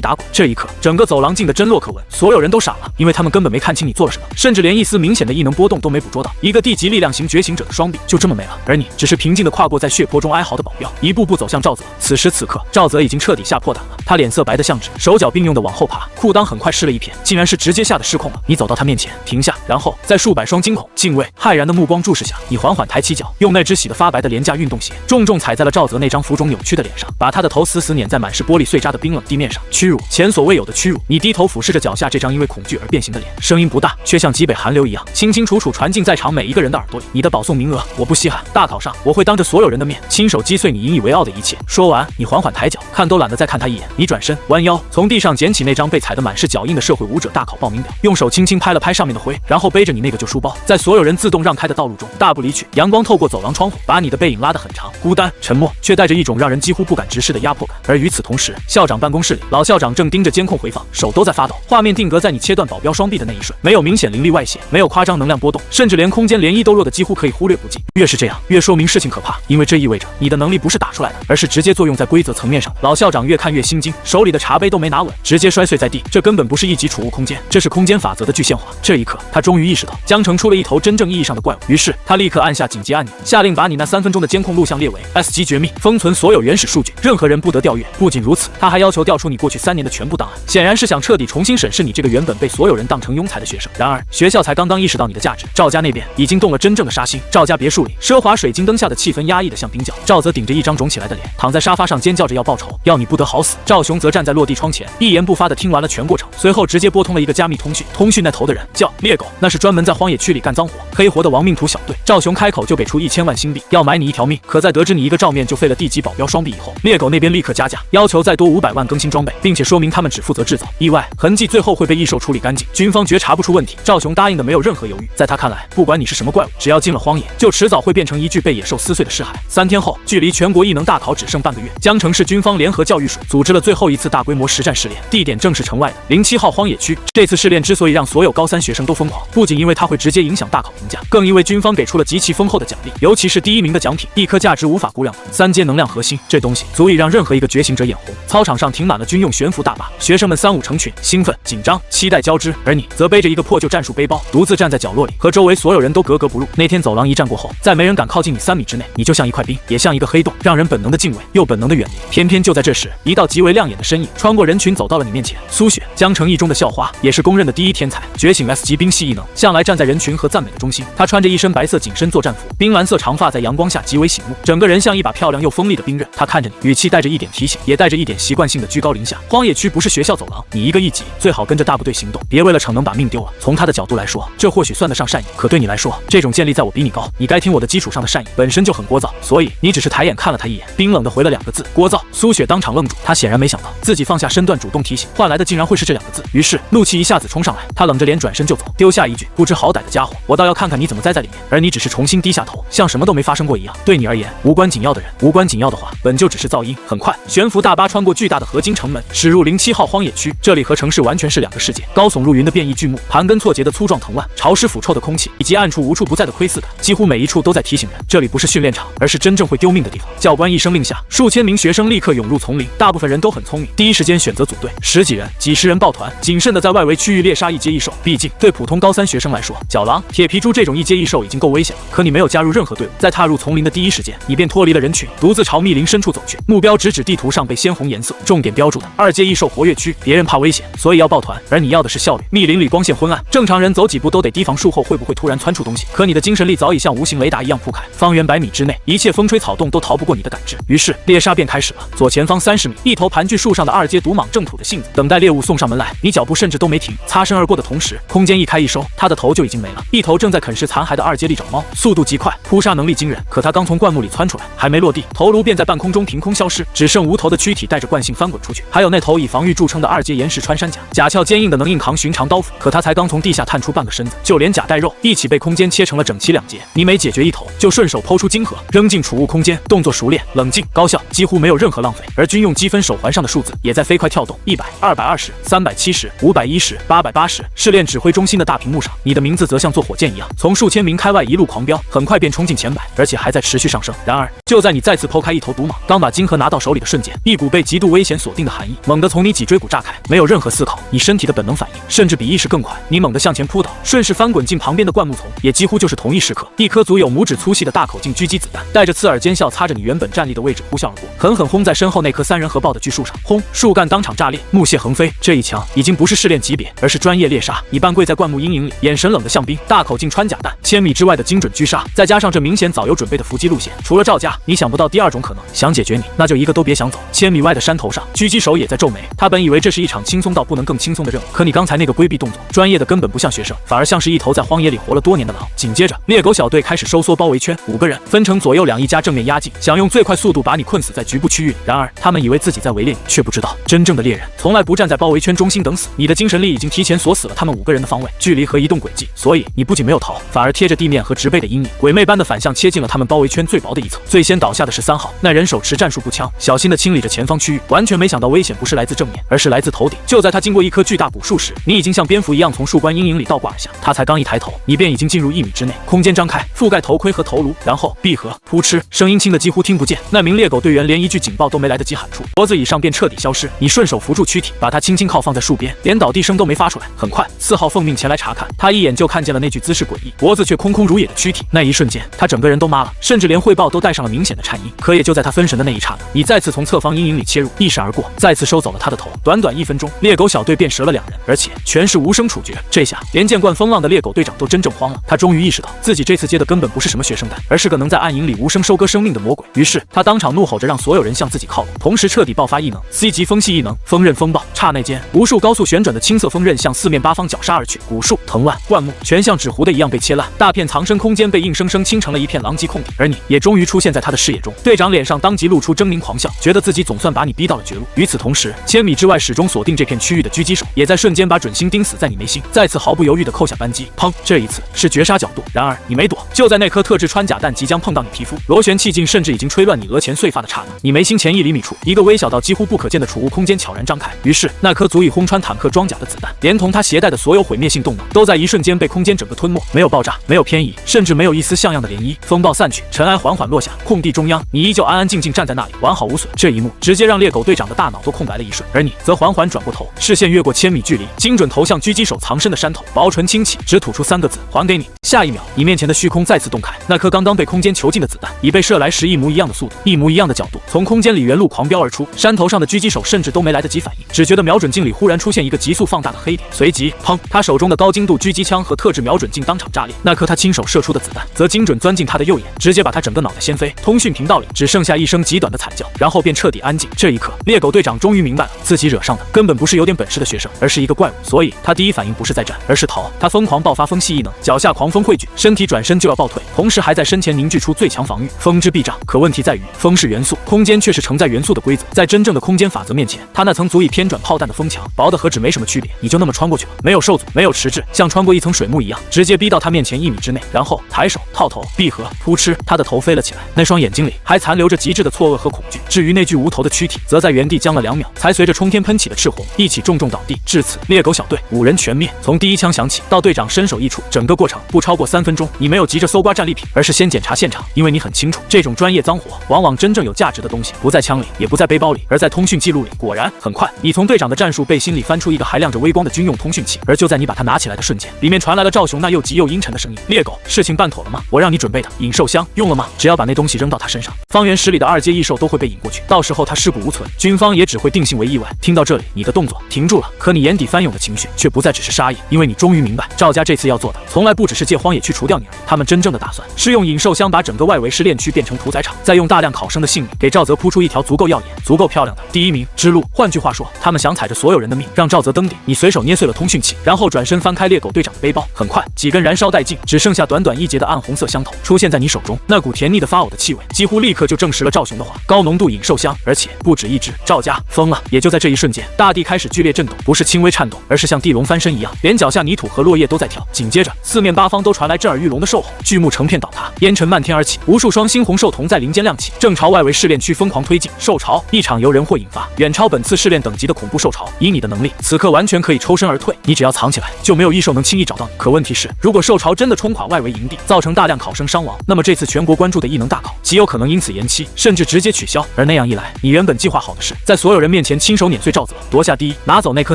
打滚。这一刻，整个走廊静得真洛可闻，所有人都傻了，因为他们根本没看清你做了什么，甚至连一丝明显的异能波动都没捕捉到。一个地级力量型觉醒者的双臂就这么没了，而你只是平静地跨过在血泊中哀嚎的保镖，一步步走向赵泽。此时此刻，赵泽已经彻底吓破胆了，他脸色白得像纸，手脚并用地往后爬，裤裆很快湿了一片，竟然是直接吓得失控了。你走到他面前停下，然后在数百双惊恐、敬畏、骇然的目光注视下，你缓缓抬起脚，用那只洗得发白的廉价运动鞋重重踩在了赵泽那张浮肿扭曲的脸上，把他的头死死碾在满是玻璃碎渣的冰冷地面上。屈辱，前所未有的屈辱。你低头俯视着脚下这张因为恐惧而变形的脸，声音不大，却像极北寒流一样清清楚楚传进在场每一个人的耳朵里。你的保送名额我不稀罕，大考上我会当着所有人的面亲手击碎你引以为傲的一切。说完，你缓缓抬脚，看都懒得再看他一眼。你转身弯腰，从地上捡起那张被踩得满是脚印的社会舞者大考报名表，用手轻轻拍了拍上面的灰，然后背着你那个旧书包，在所有人自动让开的道路中大步离去。阳光透过走廊窗户，把你的背影拉得很长，孤单、沉默，却带着一种让人几乎不敢直视的压迫感。而与此同时，校长办公室里，老校长正盯着监控回放，手都在发抖。画面定格在你切断保镖双臂的那一瞬，没有明显凌厉外泄，没有夸张能量波动，甚至连空间涟漪都弱得几乎可以忽略不计。越是这样，越说明事情可怕，因为这意味着你的能力不是打出来的，而是直接作用在规则层面上的。老校长越看越心惊，手里的茶杯都没拿稳，直接摔碎在地。这根本不是一级储物空间，这是空间法则的具现化。这一刻，他终于意识到江城出了一头真正意义上的怪物，于是他立刻按下紧急按钮，下令把你那3分钟的监控录像列为 S 级绝密，封存所有原始数据，任何人不得调阅。不仅如此，他还要求调出你过去3年的全部档案，显然是想彻底重新审视你这个原本被所有人当成庸才的学生。然而学校才刚刚意识到你的价值，赵家那边已经动了真正的杀心。赵家别墅里，奢华水晶灯下的气氛压抑得像冰窖。赵泽顶着一张肿起来的脸，躺在沙发上尖叫着要报仇，要你不得好死。赵雄则站在落地窗前，一言不发地听完了全过程，随后直接拨通了一个加密通讯，通讯那头的人叫猎狗，那是专门在荒野区里干脏活、黑活的亡命徒小队。赵雄开口就给出1000万新币，要买你一条命。可在得知你一个照面就废了地级保镖双臂以后，猎狗那边立刻加价，要求再多500万更新装备，并且说明他们只负责制造，意外痕迹最后会被异兽处理干净，军方觉察不出问题。赵雄答应的没有任何犹豫，在他看来，不管你是什么怪物，只要进了荒野，就迟早会变成一具被野兽撕碎的尸骸。3天后，距离全国异能大考只剩半个月，江城市军方联合教育署组织了最后一次大规模实战试炼，地点正是城外的07号荒野区。这次试炼之所以让所有高3学生都疯狂，不仅因为它会直接影响大考评价，更因为军方给出了极其丰厚的奖励，尤其是第1名的奖品，一颗价值无法估量的3阶能量核心，这东西足以让任何一个觉醒者眼红。操场上停满了军用悬浮大巴，学生们3、5成群，兴奋、紧张、期待交织，而你则背着一个破旧战术背包，独自站在角落里，和周围所有人都格格不入。那天走廊一战过后，再没人敢靠近你3米之内，你就像一块冰，也像一个黑洞，让人本能的敬畏，又本能的远离。偏偏就在这时，一道极为亮眼的身影穿过人群走到了你面前。苏雪，江城一中的校花，也是公认的第1天才，觉醒 S 级冰系异能，向来站在人群和赞美的中心。她穿着一身白色紧身作战服，冰蓝色长发在阳光下极为醒目，整个人像一把漂亮又锋利的冰刃。她看着你，语气带着一点提醒，也带着一点习惯性的居高临下。荒野区不是学校走廊，你一个1级，最好跟着大部队行动，别为了逞能把命丢了。从他的角度来说，这或许算得上善意，可对你来说，这种建立在我比你高，你该听我的基础上的善意本身就很聒噪，所以你只是抬眼看了他一眼，冰冷的回了2个字：聒噪。苏雪当场愣住，她显然没想到自己放下身段主动提醒，换来的竟然会是这2个字，于是怒气一下子冲上来，她冷着脸转身就走，丢下一句：不知好歹的家伙，我倒要看看你怎么栽在里面。而你只是重新低下头，像什么都没发生过一样。对你而言，无关紧要的人，无关紧要的话，本就只是噪音。很快，悬浮大巴穿过巨大的合金城门，驶入07号荒野区。这里和城市完全是2个世界，高耸入云的变异巨木，盘根错节的粗壮藤蔓，潮湿腐臭的空气，以及暗处无处不在的窥伺感，几乎每一处都在提醒人，这里不是训练场，而是真正会丢命的地方。教官一声令下，数千名学生立刻涌入丛林，大部分人都很聪明，第一时间选择组队，10几人、几十人抱团，谨慎的在外围区域猎杀1阶异兽。毕竟对普通高3学生来说，角狼、铁皮猪这种1阶异兽已经够危险了。可你没有加入任何队伍，在踏入丛林的第一时间，你便脱离了人群，独自朝密林深处走去，目标直指地图上被鲜红颜色重点标注的2阶异兽活跃区。区，别人怕危险，所以要抱团，而你要的是效率。密林里光线昏暗，正常人走几步都得提防树后会不会突然窜出东西，可你的精神力早已像无形雷达一样铺开，方圆100米之内，一切风吹草动都逃不过你的感知。于是猎杀便开始了。左前方30米，一头盘踞树上的2阶毒蟒正吐着信子，等待猎物送上门来。你脚步甚至都没停，擦身而过的同时，空间一开一收，它的头就已经没了。一头正在啃食残骸的2阶利爪猫，速度极快，扑杀能力惊人。可它刚从灌木里窜出来，还没落地，头颅便在半空中凭空消失，只剩无头的躯体带着惯性翻滚出去。还有那头以防御著称的2阶岩石穿山甲，甲壳坚硬的能硬扛寻常刀斧，可它才刚从地下探出半个身子，就连甲带肉一起被空间切成了整齐2截。你每解决一头，就顺手抛出晶核，扔进储物空间，动作熟练、冷静、高效，几乎没有任何浪费。而军用积分手环上的数字也在飞快跳动，100、220、370、510、880。试炼指挥中心的大屏幕上，你的名字则像坐火箭一样，从数千名开外一路狂飙，很快便冲进前100，而且还在持续上升。然而，就在你再次剖开一头毒蟒，刚把晶核拿到手里的瞬间，一股被极度危险锁定的寒意猛地从你脊椎骨炸开，没有任何思考，你身体的本能反应甚至比意识更快，你猛地向前扑倒，顺势翻滚进旁边的灌木丛。也几乎就是同一时刻，一颗足有拇指粗细的大口径狙击子弹，带着刺耳尖笑，擦着你原本站立的位置呼啸而过，狠狠轰在身后那棵3人合抱的巨树上，轰！树干当场炸裂，木屑横飞。这一枪已经不是试炼级别，而是专业猎杀。你半跪在灌木阴影里，眼神冷得像冰，大口径穿甲弹，1000米之外的精准狙杀，再加上这明显早有准备的伏击路线，除了赵家，你想不到第2种可能。想解决你，那就一个都别想走。1000米外的山头上，狙击手也在皱眉。他本以为这是一场轻松到不能更轻松的任务，可你刚才那个规避动作，专业的根本不像学生，反而像是一头在荒野里活了多年的狼。紧接着，猎狗小队开始收缩包围圈，5个人分成左右2翼加正面压境，想用最快速度把你困死在局部区域里。然而，他们以为自己在围猎你，却不知道真正的猎人从来不站在包围圈中心等死。你的精神力已经提前锁死了他们5个人的方位、距离和移动轨迹，所以你不仅没有逃，反而贴着地面和植被的阴影，鬼魅般的反向切进了他们包围圈最薄的一侧。最先倒下的是3号，那人手持战术步枪，小心地清理着前方区域，完全没想到危险不是来自正面，而是来自头顶。就在他经过一棵巨大古树时，你已经像蝙蝠一样从树冠阴影里倒挂而下。他才刚一抬头，你便已经进入1米之内，空间张开，覆盖头盔和头颅，然后闭合，扑哧，声音轻得几乎听不见。那名猎狗队员连一句警报都没来得及喊出，脖子以上便彻底消失。你顺手扶住躯体，把它轻轻靠放在树边，连倒地声都没发出来。很快，4号奉命前来查看，他一眼就看见了那具姿势诡异、脖子却空空如也的躯体。那一瞬间，他整个人都麻了，甚至连汇报都带上了明显的颤音。可也就在他分神的那一刹那，你再次从侧方阴影里切入，一闪而过，再次收走了他的头。短短1分钟，猎狗小队便折了2人，而且全是无声处决。这下，连见惯风浪的猎狗队长都真正慌了。他终于意识到，自己这次接的根本不是什么学生弹，而是个能在暗影里无声收割生命的魔鬼。于是，他当场怒吼着让所有人向自己靠拢，同时彻底爆发异能 C 级风系异能风刃风暴。刹那间，无数高速旋转的青色风刃向4面8方绞杀而去，古树、藤蔓、灌木全像纸糊的一样被切烂，大片藏身空间被硬生生清成了一片狼藉空地。而你也终于出现在他的视野中。队长脸上当即露出狰狞狂笑，觉得自己总算把你逼到了绝路。与此同时，1000米之外始终锁定这片区域的狙击手也在瞬间把准心钉死在你眉心，再次毫不犹豫地扣下扳机。砰！这一次是绝杀角度，然而你没躲。就在那颗特制穿甲弹即将碰到你皮肤，螺旋气劲甚至已经吹乱你额前碎发的刹那，你眉心前1厘米处，一个微小到几乎不可见的储物空间悄然张开。于是，那颗足以轰穿坦克装甲的子弹，连同它携带的所有毁灭性动能，都在一瞬间被空间整个吞没。没有爆炸，没有偏移，甚至没有一丝像样的涟漪。风暴散去，尘埃缓缓落下，空地中央，你依旧安安静静站在那里，完好无损。这一幕直接让猎狗队长的大脑都空白了一瞬，而你则缓缓转过头，视线越过1000米距离，精准投向狙击手藏身的山头，薄唇轻启，只吐出3个字：还给你。下一秒，你面前的虚空再次洞开，那颗刚刚被空间囚禁的子弹已被射来时一模一样的速度，一模一样的角度，从空间里原路狂飙而出。山头上的狙击手甚至都没来得及反应，只觉得瞄准镜里忽然出现一个急速放大的黑点，随即砰，他手中的高精度狙击枪和特制瞄准镜当场炸裂，那颗他亲手射出的子弹则精准钻进他的右眼，直接把他整个脑袋掀飞。通讯频道里只剩下一声极短的惨叫，然后便彻底安静。这一刻，猎狗队长终于明白了，自己惹上的根本不是有点本事的学生，而是一个怪物。所以他第一反应不是再战，而是逃。他疯狂爆发风系异能，脚下狂风汇聚，身体转身就要暴退，同时还在身前凝聚出最强防御，风之臂障。可问题在于，风是元素，空间却是承载元素的规则，在真正的空间法则面前，他那层足以偏转炮弹的风墙，薄的和纸没什么区别，你就那么穿过去了，没有受阻，没有迟滞，像穿过一层水幕一样，直接逼到他面前1米之内，然后抬手套头闭合，扑哧，他的头飞了起来，那双眼睛里还残留着极致的错愕和恐惧。至于那具无头的躯体，则在原地僵了2秒，才随着冲天喷起的赤红一起重重倒地。至此，猎狗小队5人全灭。从第一枪响起到队长身首异处，整个过程不超过3分钟。你没有急着搜刮战利品，而是先检查现场，因为你很清楚，这种专业脏活，往往真正有价值的东西不在枪里，也不在背包里，而在通讯记录里。果然，很快，你从队长的战术背心里翻出一个还亮着微光的军用通讯器，而就在你把它拿起来的瞬间，里面传来了赵雄那又急又阴沉的声音：“猎狗，事情办妥了吗？我让你准备的引兽箱用了吗？只要把那东西扔到他身上，方圆10里的2阶异兽都会被引过去，到时候他尸骨无存，军方也只会定性为意外。听到这里，你的动作停住了，可你眼底翻涌的情绪却不再只是杀意，因为你终于明白，赵家这次要做的从来不只是借荒野去除掉你而已，他们真正的打算是用引兽乡把整个外围试炼区变成屠宰场，再用大量考生的性命给赵泽铺出一条足够耀眼、足够漂亮的第1名之路。换句话说，他们想踩着所有人的命让赵泽登顶。你随手捏碎了通讯器，然后转身翻开猎狗队长的背包，很快几根燃烧殆尽，只剩下短短1节的暗红色香头出现在你手中。那股甜腻的发呕的气味，几乎立刻就证实了赵雄的话：高浓度引兽香，而且不止1支。赵家疯了！也就在这一瞬间，大地开始剧烈震动，不是轻微颤动，而是像地龙翻身一样，连脚下泥土和落叶都在跳。紧接着，四面八方都传来震耳欲聋的兽吼，巨木成片倒塌，烟尘漫天而起，无数双猩红兽瞳在林间亮起，正朝外围试炼区疯狂推进。兽潮，一场由人祸引发，远超本次试炼等级的恐怖兽潮。以你的能力，此刻完全可以抽身而退，你只要藏起来，就没有异兽能轻易找到你。可问题是，如果兽潮真的冲垮外围营地，造成大量考生伤亡，那么这次全国关注的异能大考极有可能因此延期，甚至直接取消。而那样一来，你原本计划好的事，在所有人面前亲手碾碎赵泽，夺下第1，拿走那颗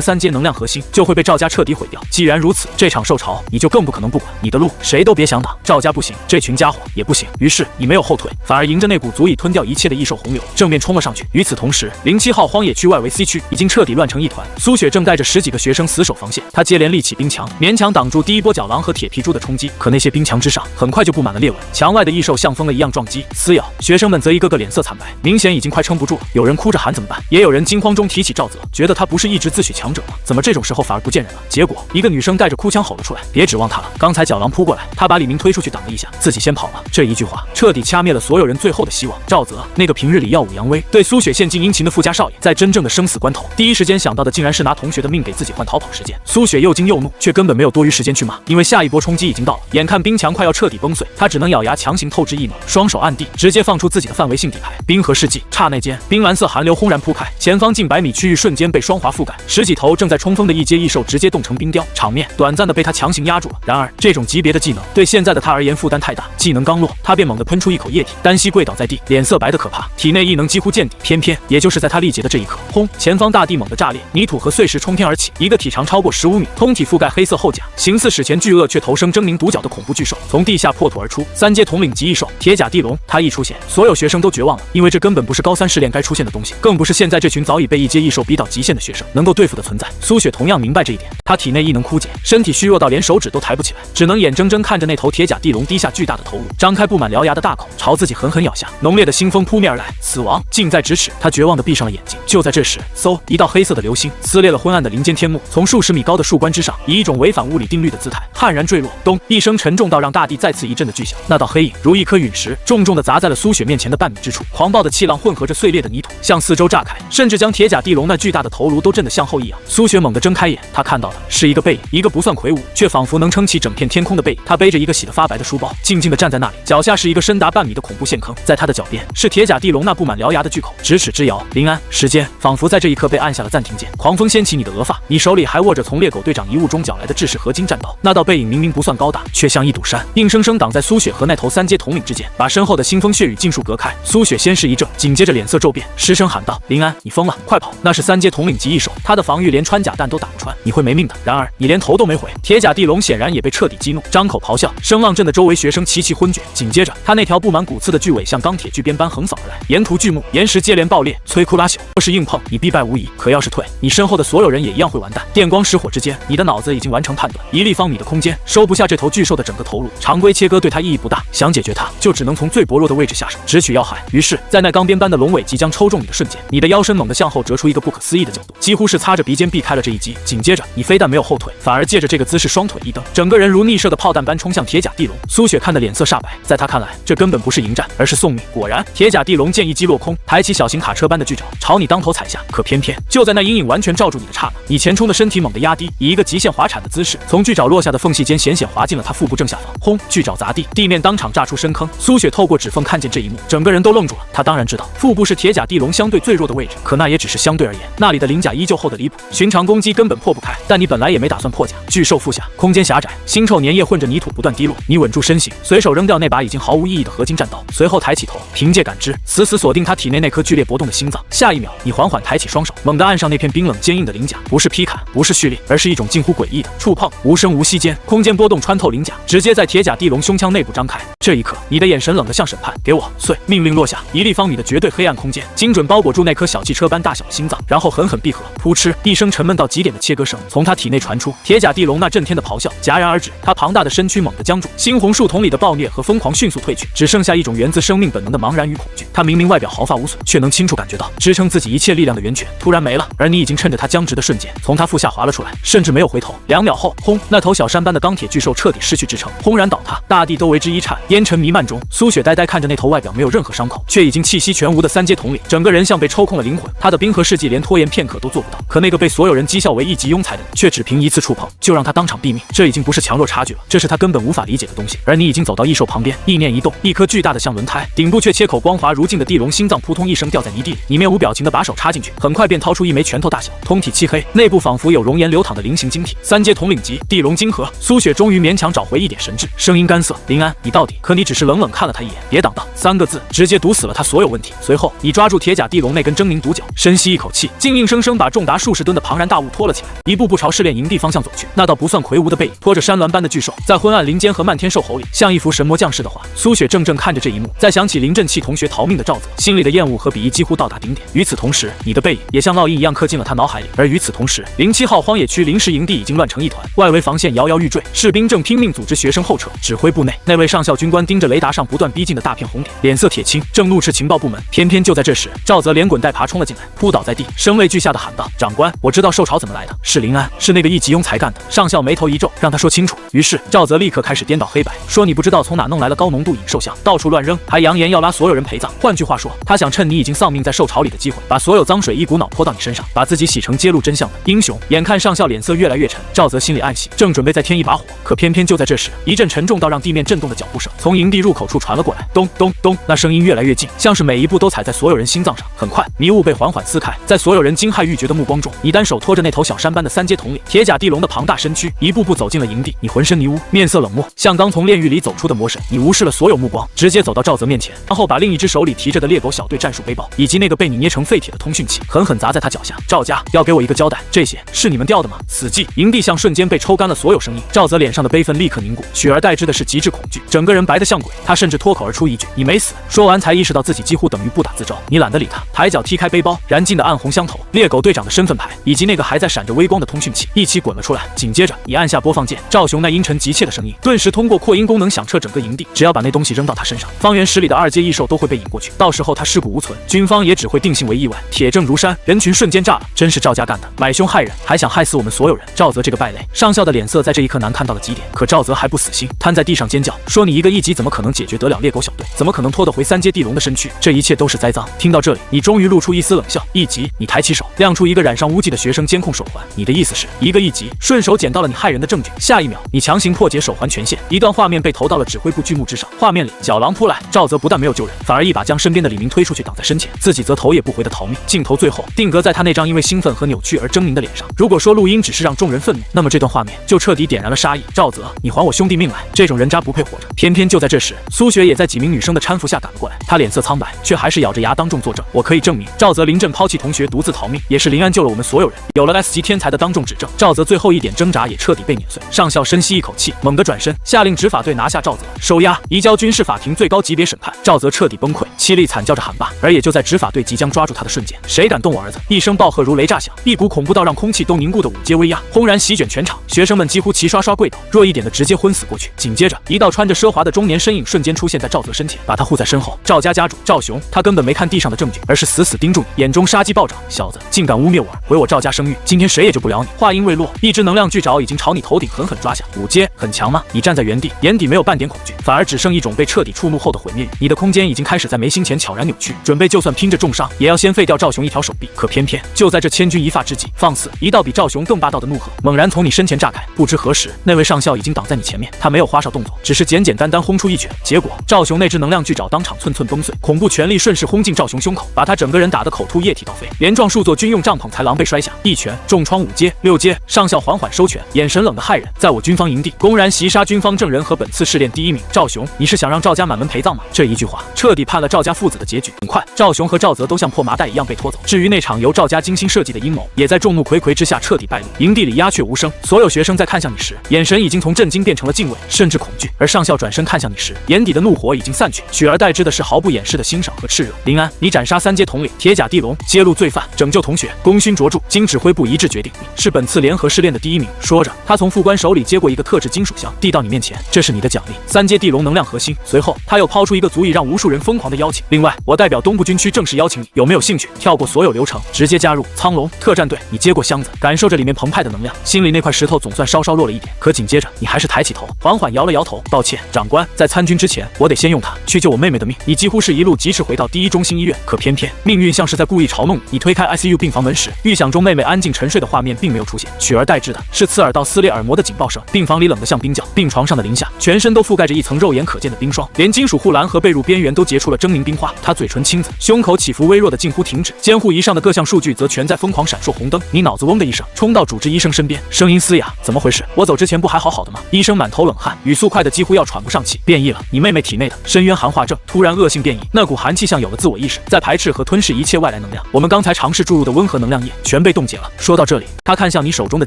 3阶能量核心，就会被赵家彻底毁掉。既然如此，这场兽潮你就更不可能不管，你的路谁都别想挡。赵家不行，这群家伙也不行，于是你没有后退，反而迎着那股足以吞掉一切的异兽洪流正面冲了上去。与此同时，07号荒野区外围 C 区已经彻底乱成一团，苏雪正带着10几个学生死守防线，他接连立起冰墙，勉强挡住第1波角狼和铁皮猪的冲击。可那些冰墙之上很快就布满了裂纹，墙外的异兽像疯了一样撞击撕咬，学生们则一个个脸色惨白，明显已经快撑不住了。有人哭着喊怎么办，也有人惊慌中提起赵泽，觉得他不是一直自诩强者吗？怎么这种时候反而不见人了？结果一个女生带着哭腔吼了出来：别指望他了，刚才角狼扑过来，他把李明推出去挡了一下，自己先跑了。这一句话彻底掐灭了所有人最后的希望。赵泽，那个平日里耀武扬威、对苏雪献尽殷勤的富家少爷，在真正的生死关头，第一时间想到的竟然是拿同学的命给自己换逃跑时间。苏雪又惊又怒，却根本没有多余时间去骂，因为下一波冲击已经到了。眼看冰墙快要彻底崩碎，他只能咬牙强行透支异能，双手按地，直接放出自己的范围性底牌。冰河世纪，刹那间，冰蓝色寒流轰然铺开，前方近100米区域瞬间被霜华覆盖，10几头正在冲锋的异阶异兽直接冻成冰雕，场面短暂的被他强行压住了。然而，这种级别的技能对现在的他而言负担太大，技能刚落，他便猛地喷出一口液体，单膝跪倒在地，脸色白得可怕，体内异能几乎见底。偏偏也就是在他力竭的这一刻，轰！前方大地猛地炸裂，泥土和碎石冲天而起，一个体长超过15米、通体覆盖黑色厚甲、形似史前巨鳄却头生狰狞独角的恐怖巨兽从地下破土而出。3阶统领级异兽铁甲地龙，他一出现，所有学生都绝望了，因为这根本不是高3试炼该出现的东西，更不是现在这群早已被一阶异兽逼到极限的学生能够对付的存在。苏雪同样明白这一点，他体内异能枯竭，身体虚弱到连手指都抬不起来，只能眼睁睁看着那头铁甲地龙低下巨大的头颅，张开布满獠牙的大口，朝自己狠狠咬下。浓烈的腥风扑面而来，死亡近在咫尺，他绝望地闭上了眼睛。就在这时，嗖，一道黑色的流星撕裂了昏暗的林间天幕，从数十米高的树冠之上，以一种违反物理定律的姿态悍然坠落。咚！一声沉重到让大地再次一震的巨响，那道黑影如一颗陨石，重重地砸在了苏雪面前的半米之处。狂暴的气浪混合着碎裂的泥土，向四周炸开，甚至将铁甲地龙那巨大的头颅都震得向后一仰。苏雪猛地睁开眼，她看到的是一个背影，一个不算魁梧，却仿佛能撑起整片天空的背影。他背着一个洗得发白的书包，静静地站在那里，脚下是一个深达半米的恐怖陷坑，在他的脚边是铁甲地龙那布满獠牙的巨口，咫尺之遥。林安，时间仿佛在这一刻被按下了暂停键。狂风掀起你的额发，你手里还握着从猎狗队长遗物中缴来的制式合金战刀。那道背影明明不算高大，却像一堵山，硬生生挡在苏雪和那头3阶统领之间，把身后的腥风血雨尽数隔开。苏雪先是一怔，紧接着脸色骤变，失声喊道：林安，你疯了，快跑！那是3阶统领级异兽，他的防御连穿甲弹都打不穿，你会没命的。然而你连头都没回。铁甲地龙显然也被彻底激怒，张口咆哮，声浪震得周围学生齐齐昏厥。紧接着他那条布满骨刺的巨尾像钢铁巨鞭般横扫而来，沿途巨木岩石接连爆裂，摧枯拉朽。若是硬碰，你必败无疑，可要是退，你身后的所有人也一样会完蛋。电光石火之间，你的脑子已经完成判断，1立方米的空间收不下这头巨兽的整个头颅，常规切割对它意义不大，想解决它就只能从最薄弱的位置下手，直取要害。于是，在那钢鞭般的龙尾即将抽中你的瞬间，你的腰身猛地向后折出一个不可思议的角度，几乎是擦着鼻尖避开了这一击。紧接着，你非但没有后退，反而借着这个姿势双腿一蹬，整个人如逆射的炮弹般冲向铁甲地龙。苏雪看得脸色煞白，在他看来，这根本不是迎战，而是送命。果然，铁甲地龙见一击落空，抬起小型卡车般的巨爪朝你当头踩下。可偏偏就在那阴影完全罩住你的刹那，你前冲的身体猛地压低，以一个极限滑铲的姿势，从巨爪落下的缝隙间险险滑进了他腹部正下方。轰！巨爪砸地，地面当场炸出深坑。苏雪透过指缝看见这一幕，整个人都愣住了。他当然知道腹部是铁甲地龙相对最弱的位置，可那也只是相对而言，那里的鳞甲依旧厚得离谱，寻常攻击根本破不开。但你本来也没打算破甲，巨兽腹下空间狭窄，腥臭粘液混着泥土不断滴落。你稳住身形，随手扔掉那把已经毫无意义的合金战刀，随后抬起头，凭借感知死死锁定他体内那颗剧烈搏动的心脏。下一秒，你缓缓抬起双手，猛地按上那片冰冷坚硬的鳞甲，不是劈砍，不是蓄力，而是一种近乎诡异的触碰。无声无息间，空间波动穿透鳞甲，直接在铁甲地龙胸腔内部张开。这一刻，你的眼神冷得像审判，给我碎！命令落下，1立方米的绝对黑暗空间，精准包裹住那颗小汽车般大小的心脏。然后狠狠闭合，噗嗤一声沉闷到极点的切割声从他体内传出，铁甲地龙那震天的咆哮戛然而止，他庞大的身躯猛地僵住，猩红树瞳里的暴虐和疯狂迅速褪去，只剩下一种源自生命本能的茫然与恐惧。他明明外表毫发无损，却能清楚感觉到支撑自己一切力量的源泉突然没了，而你已经趁着他僵直的瞬间从他腹下滑了出来，甚至没有回头。2秒后，轰！那头小山般的钢铁巨兽彻底失去支撑，轰然倒塌，大地都为之一颤，烟尘弥漫中，苏雪呆呆看着那头外表没有任何伤口，却已经气息全无的三阶统领，整个人像被抽空了灵魂。他的冰河世纪连拖延片刻都做不到，可那个被所有人讥笑为一级庸才的人，却只凭一次触碰就让他当场毙命。这已经不是强弱差距了，这是他根本无法理解的东西。而你已经走到异兽旁边，意念一动，一颗巨大的像轮胎，顶部却切口光滑如镜的地龙心脏扑通一声掉在泥地里，你面无表情的把手插进去，很快便掏出一枚拳头大小、通体漆黑、内部仿佛有熔岩流淌的菱形晶体。三阶统领级地龙晶核，苏雪终于勉强找回一点神智，声音干涩：“林安，你到底……”可你只是冷冷看了他一眼，别挡道3个字，直接堵死了他所有问题。随后，你抓住铁甲地龙那根狰狞独角，深吸一口气，竟硬生生把重达数十吨的庞然大物拖了起来，一步步朝试炼营地方向走去。那道不算魁梧的背影，拖着山峦般的巨兽，在昏暗林间和漫天兽吼里，像一幅神魔降世的画。苏雪怔怔看着这一幕，再想起林振气同学逃命的赵泽，心里的厌恶和鄙夷几乎到达顶点。与此同时，你的背影也像烙印一样刻进了他脑海里。而与此同时，07号荒野区临时营地已经乱成一团，外围防线摇摇欲坠，士兵正拼命组织学生后撤。指挥部内，那位上校军官盯着雷达上不断逼近的大片红点，脸色铁青，正怒斥情报部门。偏偏就在这时，赵泽连滚带爬冲了进来，扑倒在地，声泪俱下的喊道：“长官，我知道兽潮怎么来的，是林安，是那个一级庸才干的。”上校眉头一皱，让他说清楚。于是赵泽立刻开始颠倒黑白，说你不知道从哪弄来了高浓度影兽像，到处乱扔，还扬言要拉所有人陪葬。换句话说，他想趁你已经丧命在兽潮里的机会，把所有脏水一股脑泼到你身上，把自己洗成揭露真相的英雄。眼看上校脸色越来越沉，赵泽心里暗喜，正准备再添一把火，可偏偏就在这时，一阵沉重到让地面震动的脚步声从营地入口处传了过来，咚咚咚，那声音越来越近，像是每一步都踩在所有人心脏上。很快，迷雾被缓缓撕开，在所有人惊骇欲绝的目光中，你单手托着那头小山般的三阶统领铁甲地龙的庞大身躯，一步步走进了营地。你浑身泥污，面色冷漠，像刚从炼狱里走出的魔神。你无视了所有目光，直接走到赵泽面前，然后把另一只手里提着的猎狗小队战术背包以及那个被你捏成废铁的通讯器狠狠砸在他脚下。赵家要给我一个交代，这些是你们掉的吗？死寂！营地像瞬间被抽干了所有声音。赵泽脸上的悲愤立刻凝固，取而代之的是极致恐惧，整个人白得像鬼。他甚至脱口而出一句：“你没死。”说完才意识到自己几乎等于不打自招。你懒得理他，抬脚踢开背包，燃尽的暗红香头、猎狗队长的身份牌以及那个还在闪着微光的通讯器一起滚了出来。紧接着，你按下播放键，赵雄那阴沉急切的声音顿时通过扩音功能响彻整个营地。只要把那东西扔到他身上，方圆10里的2阶异兽都会被引过去，到时候他尸骨无存，军方也只会定性为意外。铁证如山，人群瞬间炸了，真是赵家干的，买凶害人，还想害死我们所有人。赵泽这个败类！上校的脸色在这一刻难看到了极点，可赵泽还不死心，瘫在地上尖叫，说你一个1级怎么可能解决得了猎狗小队？怎么可能拖得回3阶地龙的身躯？这一切都是栽赃。听到这里，你终于露出一丝冷笑。1级，你抬起手，亮出一个染上污迹的学生监控手环。你的意思是，一个1级顺手捡到了你害人的证据？下一秒，你强行破解手环权限，一段画面被投到了指挥部剧目之上。画面里，角狼扑来，赵泽不但没有救人，反而一把将身边的李明推出去挡在身前，自己则头也不回的逃命。镜头最后定格在他那张因为兴奋和扭曲而狰狞的脸上。如果说录音只是让众人愤怒，那么这段画面就彻底点燃了杀意。赵泽，你还我兄弟命来！这种人渣不配活着。偏偏就在这时，苏雪也在几名女生的搀扶下赶了过来，她脸色苍白，却还是咬着牙当众作证。我可以证明，赵泽临阵抛弃同学独自逃命，也是林安救了我们所有人。有了 S 级天才的当众指证，赵泽最后一点挣扎也彻底被碾碎。上校深吸一口气，猛地转身，下令执法队拿下赵泽，收押，移交军事法庭最高级别审判。赵泽彻底崩溃，凄厉惨叫着喊罢。而也就在执法队即将抓住他的瞬间，谁敢动我儿子？一声暴喝如雷炸响，一股恐怖到让空气都凝固的5阶威压轰然席卷全场，学生们几乎齐刷刷跪倒，弱一点的直接昏死过去。紧接着，一道穿着奢华的中年身影瞬间出现在赵泽身前，把他护在身后。赵家家主赵雄，他根本没看地上的证据，而是死死盯住你，眼中杀机暴涨。小子，竟敢污蔑我儿，毁我赵家声誉，今天谁也救不了你！话音未落，一只能量巨爪已经朝你头顶狠狠抓下。5阶很强吗？你站在原地，眼底没有半点恐惧，反而只剩一种被彻底触怒后的毁灭欲。你的空间已经开始在眉心前悄然扭曲，准备就算拼着重伤，也要先废掉赵雄一条手臂。可偏偏就在这千钧一发之际，放肆！一道比赵雄更霸道的怒喝猛然从你身前炸开。不知何时，那位上校已经挡在你前面，他没有花哨动作，只是简简单单轰出一拳。结果赵雄那只能量巨爪当场寸寸崩碎，恐怖权力顺势轰进赵雄胸口，把他整个人打得口吐液体倒飞，连撞数座军用帐篷才狼狈摔下。一拳重创5阶、6阶。上校缓缓收拳，眼神冷得骇人。在我军方营地公然袭杀军方证人和本次试炼第1名赵雄，你是想让赵家满门陪葬吗？这一句话彻底判了赵家父子的结局。很快，赵雄和赵泽都像破麻袋一样被拖走。至于那场由赵家精心设计的阴谋，也在众目睽睽之下彻底败露。营地里鸦雀无声，所有学生在看向你时，眼神已经从震惊变成了敬畏，甚至恐惧。而上校转身看向你时，眼底的怒火已经散去，取而代之的是毫不掩饰的欣赏和炽热。林安，你斩杀3阶统领铁甲地龙，揭露罪罪犯，拯救同学，功勋卓著。经指挥部一致决定，你是本次联合试炼的第1名。说着，他从副官手里接过一个特制金属箱，递到你面前，这是你的奖励，3阶地龙能量核心。随后，他又抛出一个足以让无数人疯狂的邀请。另外，我代表东部军区正式邀请你，有没有兴趣跳过所有流程，直接加入苍龙特战队？你接过箱子，感受着里面澎湃的能量，心里那块石头总算稍稍弱了一点。可紧接着，你还是抬起头，缓缓摇了摇头，抱歉，长官，在参军之前，我得先用它去救我妹妹的命。你几乎是一路疾驰回到第1中心医院，可偏偏命运像是在故意嘲弄你。你推开 ICU 病房门时，预想中妹妹安静沉睡的画面并没有出现，取而代之的是刺耳到撕裂耳膜的警报声。病房里冷得像冰窖，病床上的林夏全身都覆盖着一层肉眼可见的冰霜，连金属护栏和被褥边缘都结出了狰狞冰花。他嘴唇青紫，胸口起伏微弱的近乎停止，监护仪上的各项数据则全在疯狂闪烁红灯。你脑子嗡的一声，冲到主治医生身边，声音嘶哑：“怎么回事？我走之前不还好好的吗？”医生满头冷汗，语速快得几乎要喘不上气。变异了，你妹妹体内的深渊寒化症突然恶性变异，那股寒气像有了自我意识，在排斥和吞噬一切外来能量。我们刚才尝试注入的温和能量液全被冻结了。说到这里，他看向你手中的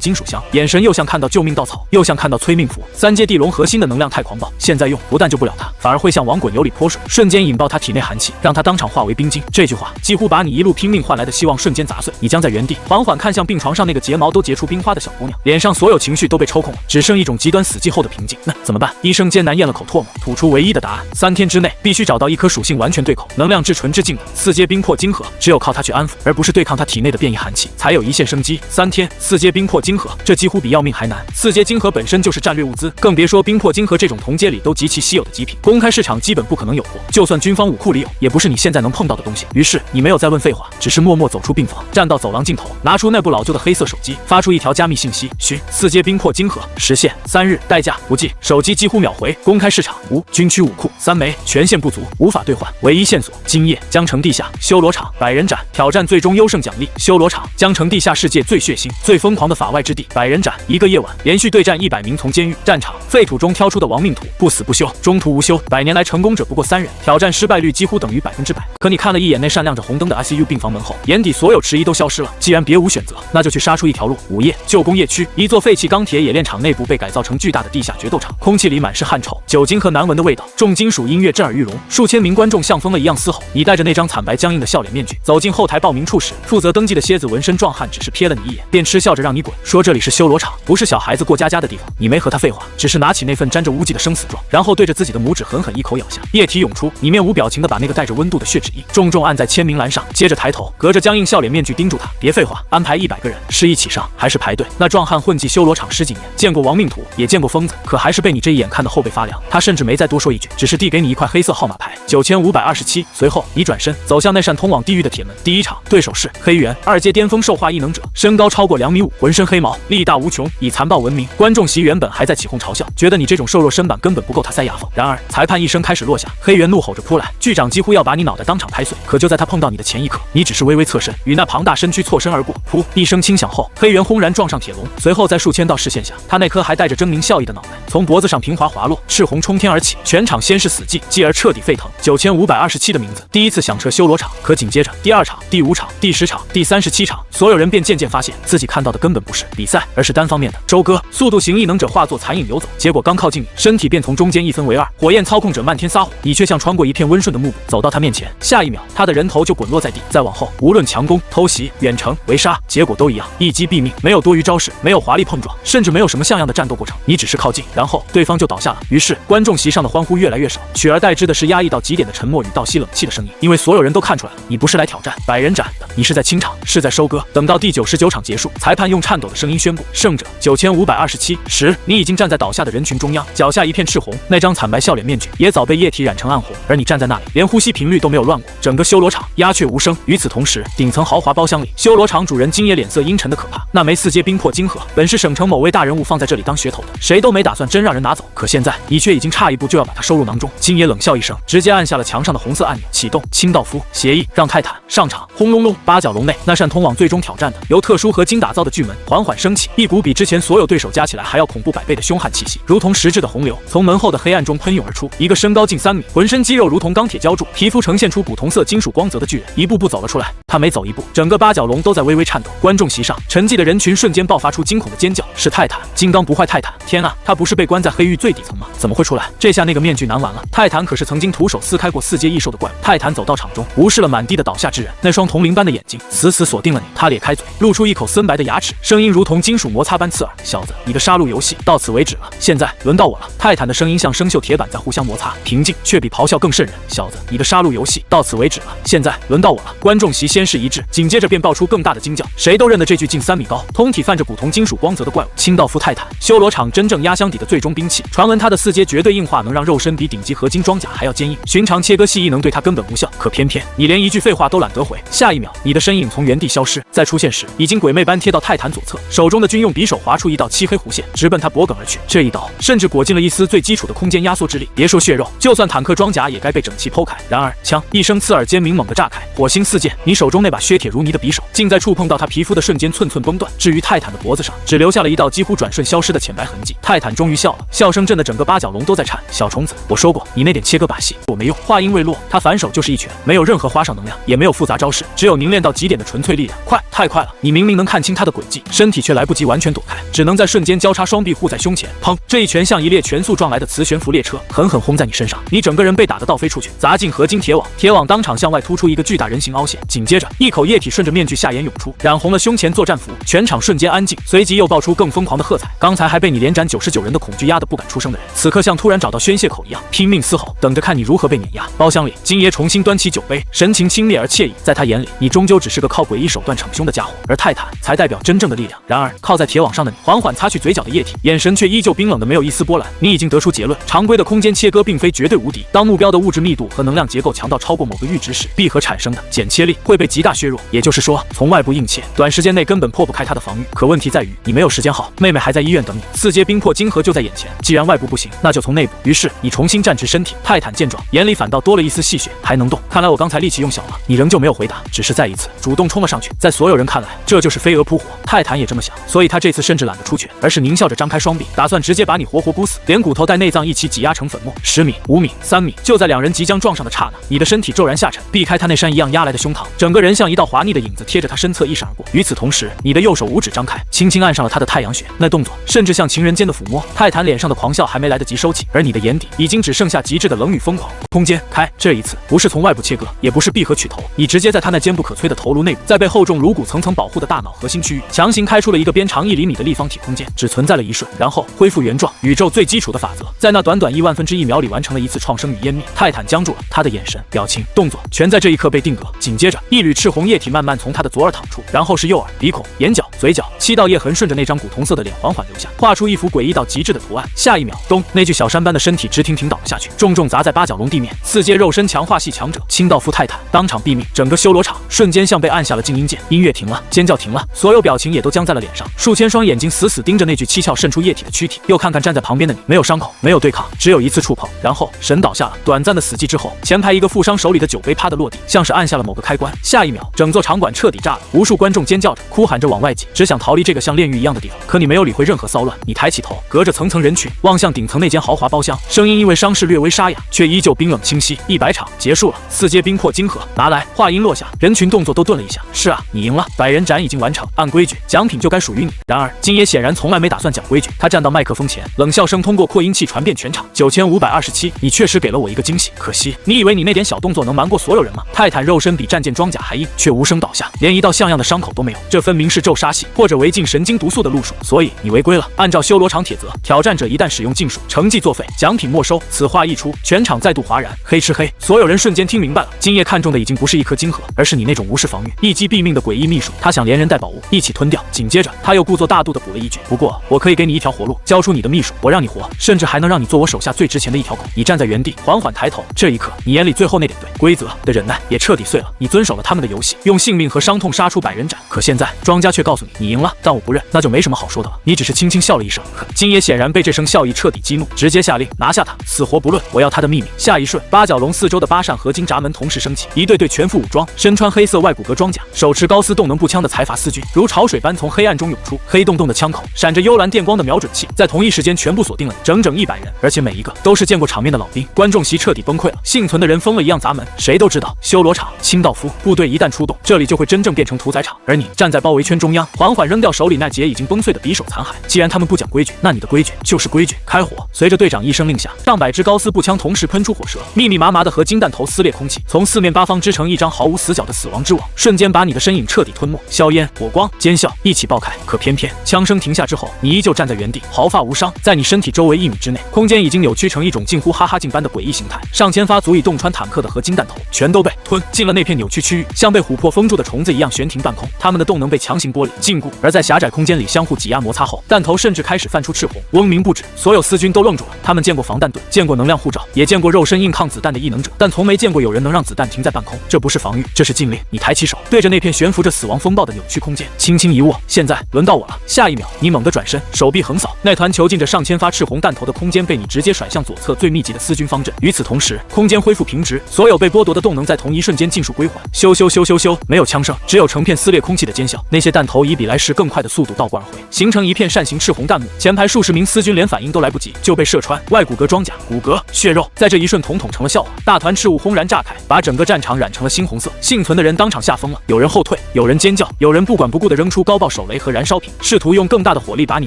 金属箱，眼神又像看到救命稻草，又像看到催命符。3阶地龙核心的能量太狂暴，现在用不但救不了他，反而会像往滚油里泼水，瞬间引爆他体内寒气，让他当场化为冰晶。这句话几乎把你一路拼命换来的希望瞬间砸碎，你将在原地缓缓看向病床上那个睫毛都结出冰花的小姑娘，脸上所有情绪都被抽空了，只剩一种极端死寂后的平静。那怎么办？医生艰难咽了口唾沫，吐出唯一的答案：3天之内必须找到一颗属性完全对口、能量至纯至净的4阶冰魄晶核，只有靠它去安抚，而不是对抗它体内的变异寒气，才有一线生机。3天，4阶冰魄晶核，这几乎比要命还难。4阶晶核本身就是战略物资，更别说冰魄晶核这种同阶里都极其稀有的极品，公开市场基本不可能有货，就算军方武库里有，也不是你现在能碰到的东西。于是你没有再问废话，只是默默走出病房，站到走廊尽头，拿出那部老旧的黑色手机，发出一条加密信息：寻4阶冰魄晶核，时限3日，代价不计。手机几乎秒回，公开市场无，军区武库3枚，权限不足，无法兑换，唯一线索：今夜江城地下修罗场100人斩，挑战最终优胜奖励。修罗场，江城地下世界最血腥、最疯狂的法外之地，100人斩，1个夜晚连续对战100名从监狱、战场、废土中挑出的亡命徒，不死不休，中途无休，100年来成功者不过3人，挑战失败率几乎等于100%。可你看了一眼那闪亮着红灯的 ICU 病房门后，眼底所有迟疑都消失了。既然别无选择，那就去杀出一条路。午夜，旧工业区，一座废弃钢铁冶炼厂内部被改造成巨大的地下决斗场，空气里满是汗臭、酒精和难闻的味道，重金属音乐震耳欲聋，数千名观众像疯了一样嘶吼。你戴着那张惨白僵硬的笑脸面具走进后台报名处时，负责登记的蝎子纹身壮汉只是瞥了你一眼，便嗤笑着让你滚，说这里是修罗场，不是小孩子过家家的地方。你没和他废话，只是拿起那份沾着污迹的生死状，然后对着自己的拇指狠狠一口咬下，液体涌出，你面无表情地把那个带着温度的血脂液重重按在签名栏上，接着抬头，隔着僵硬笑脸面具盯住他，别废话，安排100个人，是一起上还是排队？那壮汉混迹修罗场10几年，见过亡命徒，也见过疯子，可还是被你这一眼看得后背发凉。他甚至没再多说一句，只是递给你一块黑色号码牌9527。随后你转身走向那扇通往地狱的铁门。第一场对手是黑猿，2阶巅峰兽化异能者，身高超过2米5，浑身黑毛，力大无穷，以残暴闻名。观众席原本还在起哄嘲笑，觉得你这种瘦弱身板根本不够他塞牙缝。然而裁判一声开始落下，黑猿怒吼着扑来，巨掌几乎要把你脑袋当场拍碎。可就在他碰到你的前一刻，你只是微微侧身，与那庞大身躯错身而过。噗一声轻响后，黑猿轰然撞上铁笼，随后在数千道视线下，他那颗还带着狰狞笑意的脑袋从脖子上平滑滑落，赤红冲天而起，全场先是死寂，继而彻底沸腾。9527的名字第一次响彻修罗场，可紧接着第2场、第5场、第10场、第37场，所有人便渐渐发现自己看到的根本不是比赛，而是单方面的收割。速度型异能者化作残影游走，结果刚靠近你，身体便从中间一分为2，火焰操控者漫天撒火，你却像穿过一片温顺的幕布走到他面前，下一秒他的人头就滚落在地。再往后，无论强攻、偷袭、远程、围杀，结果都一样，一击毙命，没有多余招式，没有华丽碰撞，甚至没有什么像样的战斗过程，你只是靠近，然后对方就倒下了。于是观众席上的欢呼越来越少，取而代之的是压抑到极点的沉默与倒吸冷气的声音，因为所有人都看出来了，你不是来挑战100人斩的，你是在清场，是在收割。等到第99场结束，裁判用颤抖的声音宣布胜者9527。时，你已经站在倒下的人群中央，脚下一片赤红，那张惨白笑脸面具也早被液体染成暗红，而你站在那里，连呼吸频率都没有乱过。整个修罗场鸦雀无声。与此同时，顶层豪华包厢里，修罗场主人金爷脸色阴沉的可怕。那枚4阶冰魄晶核本是省城某位大人物放在这里当噱头的，谁都没打算真让人拿走。可现在你却已经差一步就要把它收入囊中。金爷冷笑一声，直接按下了墙上的红色按钮，启动清道夫协议，让泰坦上场。轰隆隆，八角笼内那扇通往最终挑战的由特殊合金打造的巨门缓缓升起，一股比之前所有对手加起来还要恐怖100倍的凶悍气息，如同实质的洪流，从门后的黑暗中喷涌而出。一个身高近3米，浑身肌肉如同钢铁浇铸，皮肤呈现出古铜色金属光泽的巨人，一步步走了出来。他每走一步，整个八角笼都在微微颤抖。观众席上沉寂的人群瞬间爆发出惊恐的尖叫。是泰坦，金刚不坏泰坦！天啊，他不是被关在黑狱最底层吗？怎么会出来？这下那个面具难玩了。泰坦可是曾经徒手撕开过4阶异兽的怪物。泰坦走到场中，无视了满地的倒下之人，那双铜铃灵般的眼睛死死锁定了你。他咧开嘴，露出一口森白的牙齿，声音如同金属摩擦般刺耳：“小子，你的杀戮游戏到此为止了，现在轮到我了。”泰坦的声音像生锈铁板在互相摩擦，平静却比咆哮更瘆人。“小子，你的杀戮游戏到此为止了，现在轮到我了。”观众席先是一致，紧接着便爆出更大的惊叫，谁都认得这具近3米高、通体泛着古铜金属光泽的怪物——清道夫泰坦，修罗场真正压箱底的最终兵器。传闻他的4阶绝对硬化能让肉身比顶级合金装甲还要坚硬，寻常切割细翼能对他根本无效。可偏偏你连一句废话都懒得回，下一秒你的身影从原地消失，再出现时已经鬼魅般贴到泰坦左侧，手中的军用匕首划出一道漆黑弧线，直奔他脖颈而去。这一刀甚至裹进了一丝最基础的空间压缩之力，别说血肉，就算坦克装甲也该被整齐剖开。然而枪一声刺耳尖鸣猛地炸开，火星四溅，你手中那把削铁如泥的匕首竟在触碰到他皮肤的瞬间寸寸崩断。至于泰坦的脖子上，只留下了一道几乎转瞬消失的浅白痕迹。泰坦终于笑了，笑声震得整个八角笼都在颤。小虫子，我说过，你那点切割把戏我没用。话音未落，他反手就是一拳，没有任何花哨能量，也没有复杂招式，只有凝练到极点的纯粹力量。快，太快了！你明明能看清他的轨迹，身体却来不及完全躲开，只能在瞬间交叉双臂护在胸前。砰！这一拳像一列全速撞来的磁悬浮列车，狠狠轰在你身上，你整个人被打得倒飞出去，砸进合金铁网，铁网当场向外突出一个巨大人形凹陷。紧接着，一口液体顺着面具下沿涌出，染红了胸前作战服，全场瞬间安静，随即又爆出更疯狂的喝彩。刚才还被你连斩99人的恐惧压得不敢出声的人，此刻像突然找到宣泄口一样，拼命嘶吼，等着看你如何被碾压。包厢里，金爷重新端起酒杯，神情轻蔑而惬意。在他眼里，你终究只是个靠诡异手段逞凶的家伙，而泰坦才代表真正的力量。然而，靠在铁网上的你，缓缓擦去嘴角的液体，眼神却依旧冰冷的没有一丝波澜。你已经得出结论，常规的空间切割并非绝对无敌，当目标的物质密度和能量结构强到超过某个阈值时，闭合产生的剪切力会被极大削弱。也就是说，从外部硬切，短时间内根本破不开他的防御。可问题在于，你没有时间耗，妹妹还在医院等你，4阶冰魄晶核就在眼前。既然外部不行，那就从内部。于是你重新站直身体。泰坦见状，眼里反倒多了一丝戏谑，还能动？看来我刚才力气用小了。你仍旧没有回答，只是再一次主动冲了上去。在所有人看来，这就是飞蛾扑火。泰坦也这么想，所以他这次甚至懒得出拳，而是狞笑着张开双臂，打算直接把你活活箍死，连骨头带内脏一起挤压成粉末。10米、5米、3米，就在2人即将撞上的刹那，你的身体骤然下沉，避开他那山一样压来的胸膛，整个人像一道滑腻的影子贴着他身侧一闪而过。与此同时，你的右手五指张开，轻轻按上了他的太阳穴，那动作甚至像情人间的抚摸。泰坦脸上的狂笑还没来得及收起，而你的眼底已经只剩下极致的冷与疯狂。空间开，这一次不是从外部切割，也不是闭合取头，你直接在他那坚不可摧的头颅内部，在被厚重颅骨层层保护的大脑核心区域，强行开出了一个边长1厘米的立方体空间。只存在了一瞬，然后恢复原状。宇宙最基础的法则，在那短短1万分之1秒里完成了一次创生与湮灭。泰坦僵住了，他的眼神、表情、动作全在这一刻被定格。紧接着，一缕赤红液体慢慢从他的左耳淌出，然后是右耳、鼻孔、眼角、嘴角，7道液痕顺着那张古铜色的脸缓缓流下，画出一幅诡异到极致的图案。下一秒，咚！那具小山般的身体直挺挺倒了下去，重重砸在八角笼地面。4阶肉身强化系强者清道夫泰坦当场毙命，整个修罗场瞬间像被按下了静音键，音乐停了，尖叫停了，所有表情也都僵在了脸上。数千双眼睛死死盯着那具七窍渗出液体的躯体，又看看站在旁边的你，没有伤口，没有对抗，只有一次触碰，然后神倒下了。短暂的死寂之后，前排一个负伤手里的酒杯啪的落地，像是按下了某个开关。下一秒，整座场馆彻底炸了，无数观众尖叫着、哭喊着往外挤，只想逃离这个像炼狱一样的地方。可你没有理会任何骚乱，你抬起头，隔着层层人群望向顶层那间豪华包厢，声音因为伤势略微沙哑，却依旧冰冷清晰。100场结束了，4阶冰魄晶核拿来。话音落下，人群动作都顿了一下。是啊，你赢了，100人斩已经完成，按规矩，奖品就该属于你。然而金爷显然从来没打算讲规矩，他站到麦克风前，冷笑声通过扩音器传遍全场。9527，你确实给了我一个惊喜，可惜你以为你那点小动作能瞒过所有人吗？泰坦肉身比战舰装甲还硬，却无声倒下，连一道像样的伤口都没有，这分明是咒杀系或者违禁神经毒素的路数，所以你违规了。按照修罗场铁则，挑战者一旦使用禁术，成绩作废，奖品没收。此话一出，全场再度哗然，黑吃黑，所有人瞬间听明白了，金爷看中的已经不是一颗晶核，而是你那种无视防御、一击毙命的诡异秘术。他想连人带宝物一起吞掉。紧接着，他又故作大度地补了一句：不过我可以给你一条活路，交出你的秘术，我让你活，甚至还能让你做我手下最值钱的一条狗。你站在原地，缓缓抬头，这一刻，你眼里最后那点对规则的忍耐也彻底碎了。你遵守了他们的游戏，用性命和伤痛杀出100人斩。可现在，庄家却告诉你，你赢了，但我不认，那就没什么好说的了。你只是轻轻笑了一声。金爷显然被这声笑意彻底激怒，直接下令拿下他，死活不论，我要他的秘密。下一瞬，八角笼4周的8扇合金闸门同时升起，一对对全副武装、身穿黑色外骨骼装甲、手持高斯动能步枪的财阀4军如潮水水般从黑暗中涌出，黑洞洞的枪口闪着幽蓝电光的瞄准器，在同一时间全部锁定了整整100人，而且每一个都是见过场面的老兵。观众席彻底崩溃了，幸存的人疯了一样砸门。谁都知道，修罗场、清道夫部队一旦出动，这里就会真正变成屠宰场。而你站在包围圈中央，缓缓扔掉手里那截已经崩碎的匕首残骸。既然他们不讲规矩，那你的规矩就是规矩。开火！随着队长一声令下，上百支高斯步枪同时喷出火舌，密密麻麻的合金弹头撕裂空气，从四面八方织成一张毫无死角的死亡之网，瞬间把你的身影彻底吞没。硝烟、火光、尖笑一起爆开，可偏偏枪声停下之后，你依旧站在原地，毫发无伤。在你身体周围1米之内，空间已经扭曲成一种近乎哈哈镜般的诡异形态，上千发足以洞穿坦克的合金弹头全都被吞进了那片扭曲区域，像被琥珀封住的虫子一样悬停半空。它们的动能被强行剥离禁锢，而在狭窄空间里相互挤压摩擦后，弹头甚至开始泛出赤红，嗡鸣不止。所有4军都愣住了，他们见过防弹盾，见过能量护罩，也见过肉身硬抗子弹的异能者，但从没见过有人能让子弹停在半空。这不是防御，这是禁令。你抬起手，对着那片悬浮着死亡风暴的扭曲空间轻轻一握。现在轮到我了。下一秒，你猛地转身，手臂横扫，那团囚禁着上千发赤红弹头的空间被你直接甩向左侧最密集的4军方阵。与此同时，空间恢复平直，所有被剥夺的动能在同一瞬间尽数归还。咻咻咻咻咻，没有枪声，只有成片撕裂空气的尖笑。那些弹头以比来时更快的速度倒灌而回，形成一片扇形赤红弹幕。前排数十名4军连反应都来不及，就被射穿。外骨骼装甲、骨骼、血肉，在这一瞬统统成了笑话。大团赤雾轰然炸开，把整个战场染成了猩红色。幸存的人当场吓疯了，有人后退，有人尖叫，有人不管不顾地扔出高爆手雷和燃烧瓶，试图用更大的火力把你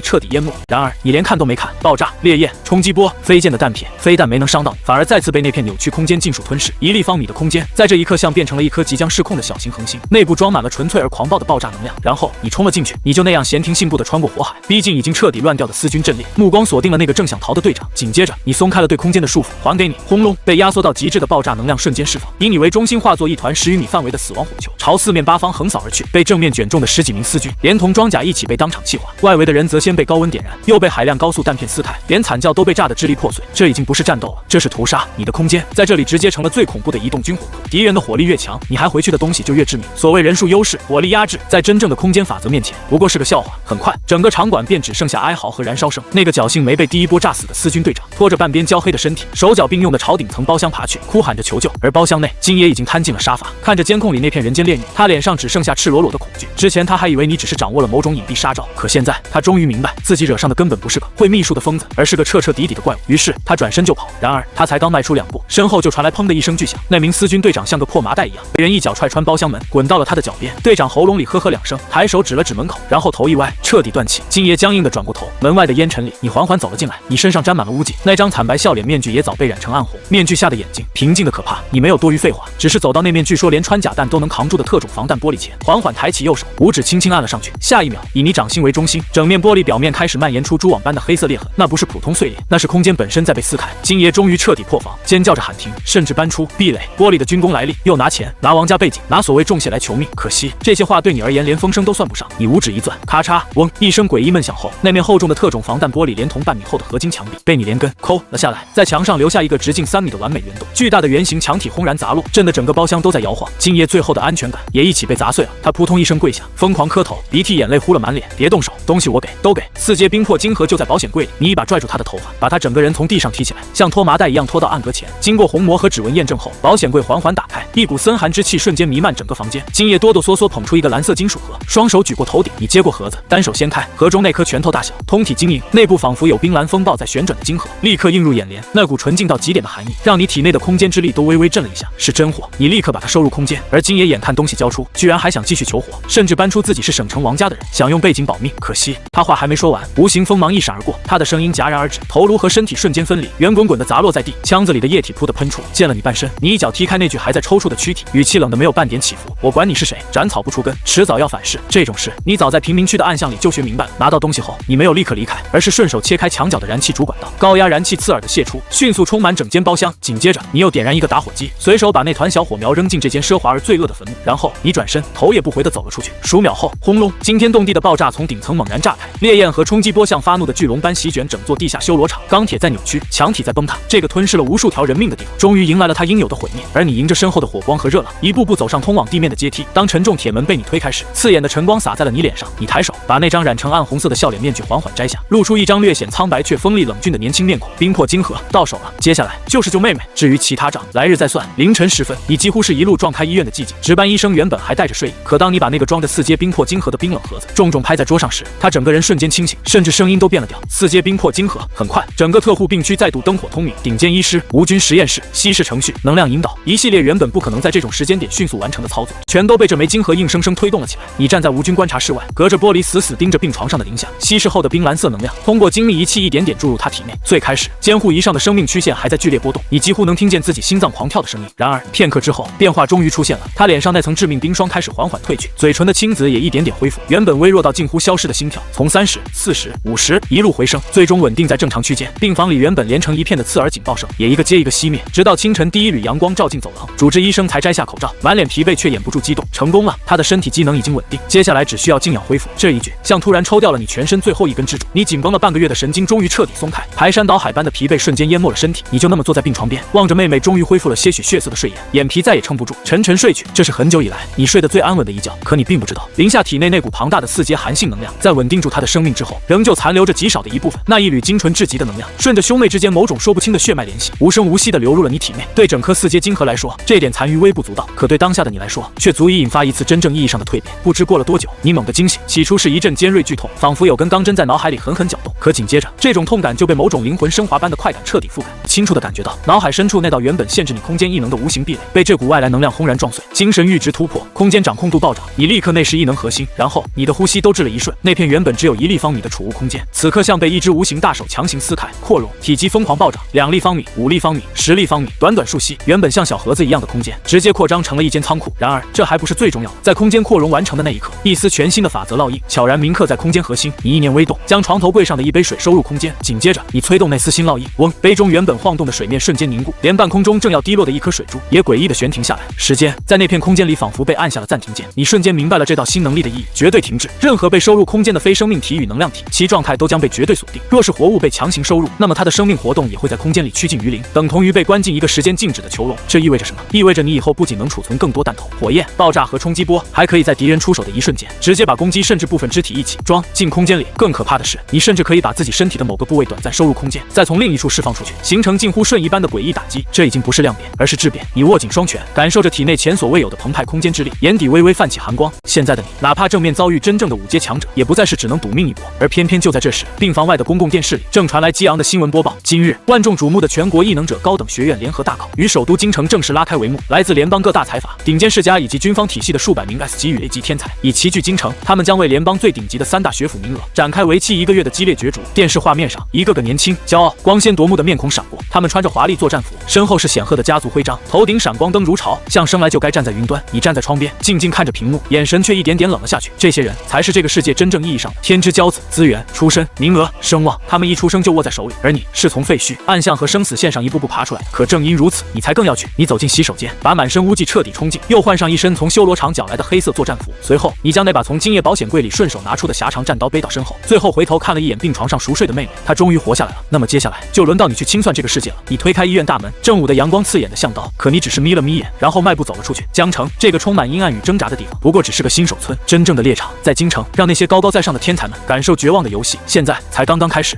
彻底淹没。然而你连看都没看，爆炸、烈焰、冲击波、飞溅的弹片，飞弹没能伤到你，反而再次被那片扭曲空间尽数吞噬。1立方米的空间，在这一刻像变成了一颗即将失控的小型恒星，内部装满了纯粹而狂暴的爆炸能量。然后你冲了进去，你就那样闲庭信步地穿过火海，逼近已经彻底乱掉的4军阵列，目光锁定了那个正想逃的队长。紧接着，你松开了对空间的束缚，还给你。轰隆！被压缩到极致的爆炸能量瞬间释放，以你为中心化作一团10余米范围的死亡火球，朝4面八方横扫而去。被正面卷中的10几名4军，连同装甲一起被当场气化。外围的人则先被高温点燃，又被海量高速弹片撕开，连惨叫都被炸得支离破碎。这已经不是战斗了，这是屠杀。你的空间在这里直接成了最恐怖的移动军火库。敌人的火力越强，你还回去的东西就越致命。所谓人数优势，火力压制，在真正的空间法则面前，不过是个笑话。很快，整个场馆便只剩下哀嚎和燃烧声。那个侥幸没被第一波炸死的4军队长，拖着半边焦黑的身体，手脚并用的朝顶层包厢爬去，哭喊着求救。而包厢内，金爷已经瘫进了沙发，看着监控里那片人间炼狱，他脸上只剩下赤裸裸的恐惧。之前他还以为你只是掌握了某种隐蔽杀招，可现在他终于明白，自己惹上的根本不是个会秘术的疯子，而是个彻彻底底的怪物。于是他转身就跑。然而他才刚迈出2步，身后就传来砰的一声巨响，那名4军队长像个破麻袋一样，被人一脚踹穿包厢门，滚到了他的脚边。队长喉咙里呵呵2声，抬手指了指门口，然后头一歪，彻底断气。金爷僵硬地转过头，门外的烟尘里，你缓缓走了进来，你身上沾满了污迹，那张惨白笑脸面具也早被染成暗红，面具下的眼睛平静的可怕。你没有多余废话，只是走到那面据说连穿甲弹都能扛住的特种防弹玻璃前，缓缓抬起右手，五指轻轻按了上去。下一秒，以你掌心为中心，整面玻璃表面开始蔓延出蛛网般的黑色裂痕，那不是普通碎裂，那是空间本身在被撕开。金爷终于彻底破防，尖叫着喊停，甚至搬出壁垒玻璃的军功来历，又拿钱，拿王家背景，拿所谓重血来求命。可惜这些话对你而言连风声都算不上。你五指一攥，咔嚓，嗡一声诡异闷响后，那面厚重的特种防弹玻璃连同半米厚的合金墙壁被你连根抠了下来，在墙上留下一个直径3米的完美圆洞。巨大的圆形墙体轰然砸落，震得整个包厢都在摇晃。金爷最后的安全感也一起被砸碎了，他扑通一声跪下，疯狂磕头，鼻涕眼泪糊了满脸。别动手，东西我给，都给。4阶冰魄金盒就在保险柜里，你一把拽住他的头发，把他整个人从地上提起来，像拖麻袋一样拖到暗格前。经过虹膜和指纹验证后，保险柜缓缓打开，一股森寒之气瞬间弥漫整个房间。金爷哆哆嗦嗦捧出一个蓝色金属盒，双手举过头顶，你接过盒子，单手掀开，盒中那颗拳头大小，通体晶莹，内部仿佛有冰蓝风暴在旋转的金盒，立刻映入眼帘。那股纯净到极点的寒意，让你体内的空间之力都微微震了一下。是真货，你立刻把它收入空间。而金爷眼看东西交出，居然还想继续求活，甚至搬出自己是省城王家的人，想用背景保命。可惜他话还没说完，无形锋芒一闪而过，他的声音戛然而止，头颅和身体瞬间分离，圆滚滚的砸落在地，枪子里的液体噗的喷出，溅了你半身。你一脚踢开那具还在抽搐的躯体，语气冷得没有半点起伏。我管你是谁，斩草不除根，迟早要反噬。这种事你早在贫民区的暗巷里就学明白了。拿到东西后，你没有立刻离开，而是顺手切开墙角的燃气主管道，高压燃气刺耳的泄出，迅速充满整间包厢。紧接着你又点燃一个打火机，随手把那团小火苗扔进这间奢华而罪恶的坟墓，然后你转身头也不回地走了出去。数秒后，轰隆，惊天动地的爆炸从顶层猛然炸开，烈焰和冲击波像发怒的巨龙般席卷整座地下修罗场，钢铁在扭曲，墙体在崩塌，这个吞噬了无数条人命的地方终于迎来了它应有的毁灭。而你迎着身后的火光和热浪，一步步走上通往地面的阶梯。当沉重铁门被你推开时，刺眼的晨光洒在了你脸上，你抬手把那张染成暗红色的笑脸面具缓缓摘下，露出一张略显苍白却锋利冷峻的年轻面孔。冰魄金盒到手了，接下来就是救妹妹，至于其他账来日再算。凌晨时分，你几乎是一路撞开医院的寂静，值班医生原本还带着睡意，可当你把那个装着4阶冰魄金晶核的冰冷盒子重重拍在桌上时，他整个人瞬间清醒，甚至声音都变了调。4阶冰魄晶核。很快，整个特护病区再度灯火通明，顶尖医师、无菌实验室、稀释程序、能量引导，一系列原本不可能在这种时间点迅速完成的操作，全都被这枚晶核硬生生推动了起来。你站在无菌观察室外，隔着玻璃死死盯着病床上的林夏，稀释后的冰蓝色能量通过精密仪器一点点注入他体内。最开始，监护仪上的生命曲线还在剧烈波动，你几乎能听见自己心脏狂跳的声音。然而片刻之后，变化终于出现了，他脸上那层致命冰霜开始缓缓褪去，嘴唇的青紫也一点点恢复，原本微弱到近乎消失的心跳从30、40、50一路回升，最终稳定在正常区间。病房里原本连成一片的刺耳警报声也一个接一个熄灭，直到清晨第一缕阳光照进走廊，主治医生才摘下口罩，满脸疲惫却掩不住激动。成功了，他的身体机能已经稳定，接下来只需要静养恢复。这一举像突然抽掉了你全身最后一根支柱，你紧绷了半个月的神经终于彻底松开，排山倒海般的疲惫瞬间淹没了身体。你就那么坐在病床边，望着妹妹终于恢复了些许血色的睡眼，眼皮再也撑不住，沉沉睡去。这是很久以来你睡得最安稳的一觉。可你并不知道，林夏体内那股庞大的4阶寒性能量，在稳定住他的生命之后，仍旧残留着极少的一部分。那一缕精纯至极的能量，顺着兄妹之间某种说不清的血脉联系，无声无息地流入了你体内。对整颗4阶晶核来说，这点残余微不足道，可对当下的你来说，却足以引发一次真正意义上的蜕变。不知过了多久，你猛地惊醒，起初是一阵尖锐剧痛，仿佛有根钢针在脑海里狠狠搅动。可紧接着，这种痛感就被某种灵魂升华般的快感彻底覆盖，清楚地感觉到脑海深处那道原本限制你空间异能的无形壁垒，被这股外来能量轰然撞碎，精神阈值突破，空间掌控度暴涨，你立刻内视异能核心，然后你的呼吸都滞了一瞬，那片原本只有1立方米的储物空间，此刻像被一只无形大手强行撕开、扩容，体积疯狂暴涨，2立方米、5立方米、10立方米，短短数息，原本像小盒子一样的空间，直接扩张成了一间仓库。然而，这还不是最重要的，在空间扩容完成的那一刻，一丝全新的法则烙印悄然铭刻在空间核心。你意念微动，将床头柜上的一杯水收入空间，紧接着你催动那丝新烙印，嗡，杯中原本晃动的水面瞬间凝固，连半空中正要滴落的一颗水珠也诡异的悬停下来。时间在那片空间里仿佛被按下了暂停键，你瞬间明白了这道新能力的意义：绝对停滞。任何被收入空间的非生命体与能量体，其状态都将被绝对锁定。若是活物被强行收入，那么它的生命活动也会在空间里趋近于零，等同于被关进一个时间静止的囚笼。这意味着什么？意味着你以后不仅能储存更多弹头、火焰、爆炸和冲击波，还可以在敌人出手的一瞬间，直接把攻击甚至部分肢体一起装进空间里。更可怕的是，你甚至可以把自己身体的某个部位短暂收入空间，再从另一处释放出去，形成近乎瞬移般的诡异打击。这已经不是量变，而是质变。你握紧双拳，感受着体内前所未有的澎湃空间之力，眼底微微泛起寒光。现在的你，哪怕正面遭遇真正的5阶强者，也不再是只能赌命一搏。而偏偏就在这时，病房外的公共电视里正传来激昂的新闻播报：今日，万众瞩目的全国异能者高等学院联合大考于首都京城正式拉开帷幕。来自联邦各大财阀、顶尖世家以及军方体系的数百名 S 级与 A 级天才已齐聚京城，他们将为联邦最顶级的3大学府名额展开为期1个月的激烈角逐。电视画面上，一个个年轻、骄傲、光鲜夺目的面孔闪过，他们穿着华丽作战服，身后是显赫的家族徽章，头顶闪光灯如潮，像生来就该站在云端。你站在窗边，静静看着屏幕，眼神却一点点冷了下去。这些人才是这个世界真正意义上的天之骄子，资源、出身、名额、声望，他们一出生就握在手里，而你是从废墟、暗巷和生死线上一步步爬出来的。可正因如此，你才更要去。你走进洗手间，把满身污迹彻底冲净，又换上一身从修罗场缴来的黑色作战服。随后，你将那把从金业保险柜里顺手拿出的狭长战刀背到身后，最后回头看了一眼病床上熟睡的妹妹，她终于活下来了。那么接下来就轮到你去清算这个世界了。你推开医院大门，正午的阳光刺眼的像刀，可你只是眯了眯眼，然后迈步走了出去。江城这个充满阴暗与挣扎的地方，不过只是个新手村。真正的猎场在京城，让那些高高在上的天才们感受绝望的游戏，现在才刚刚开始。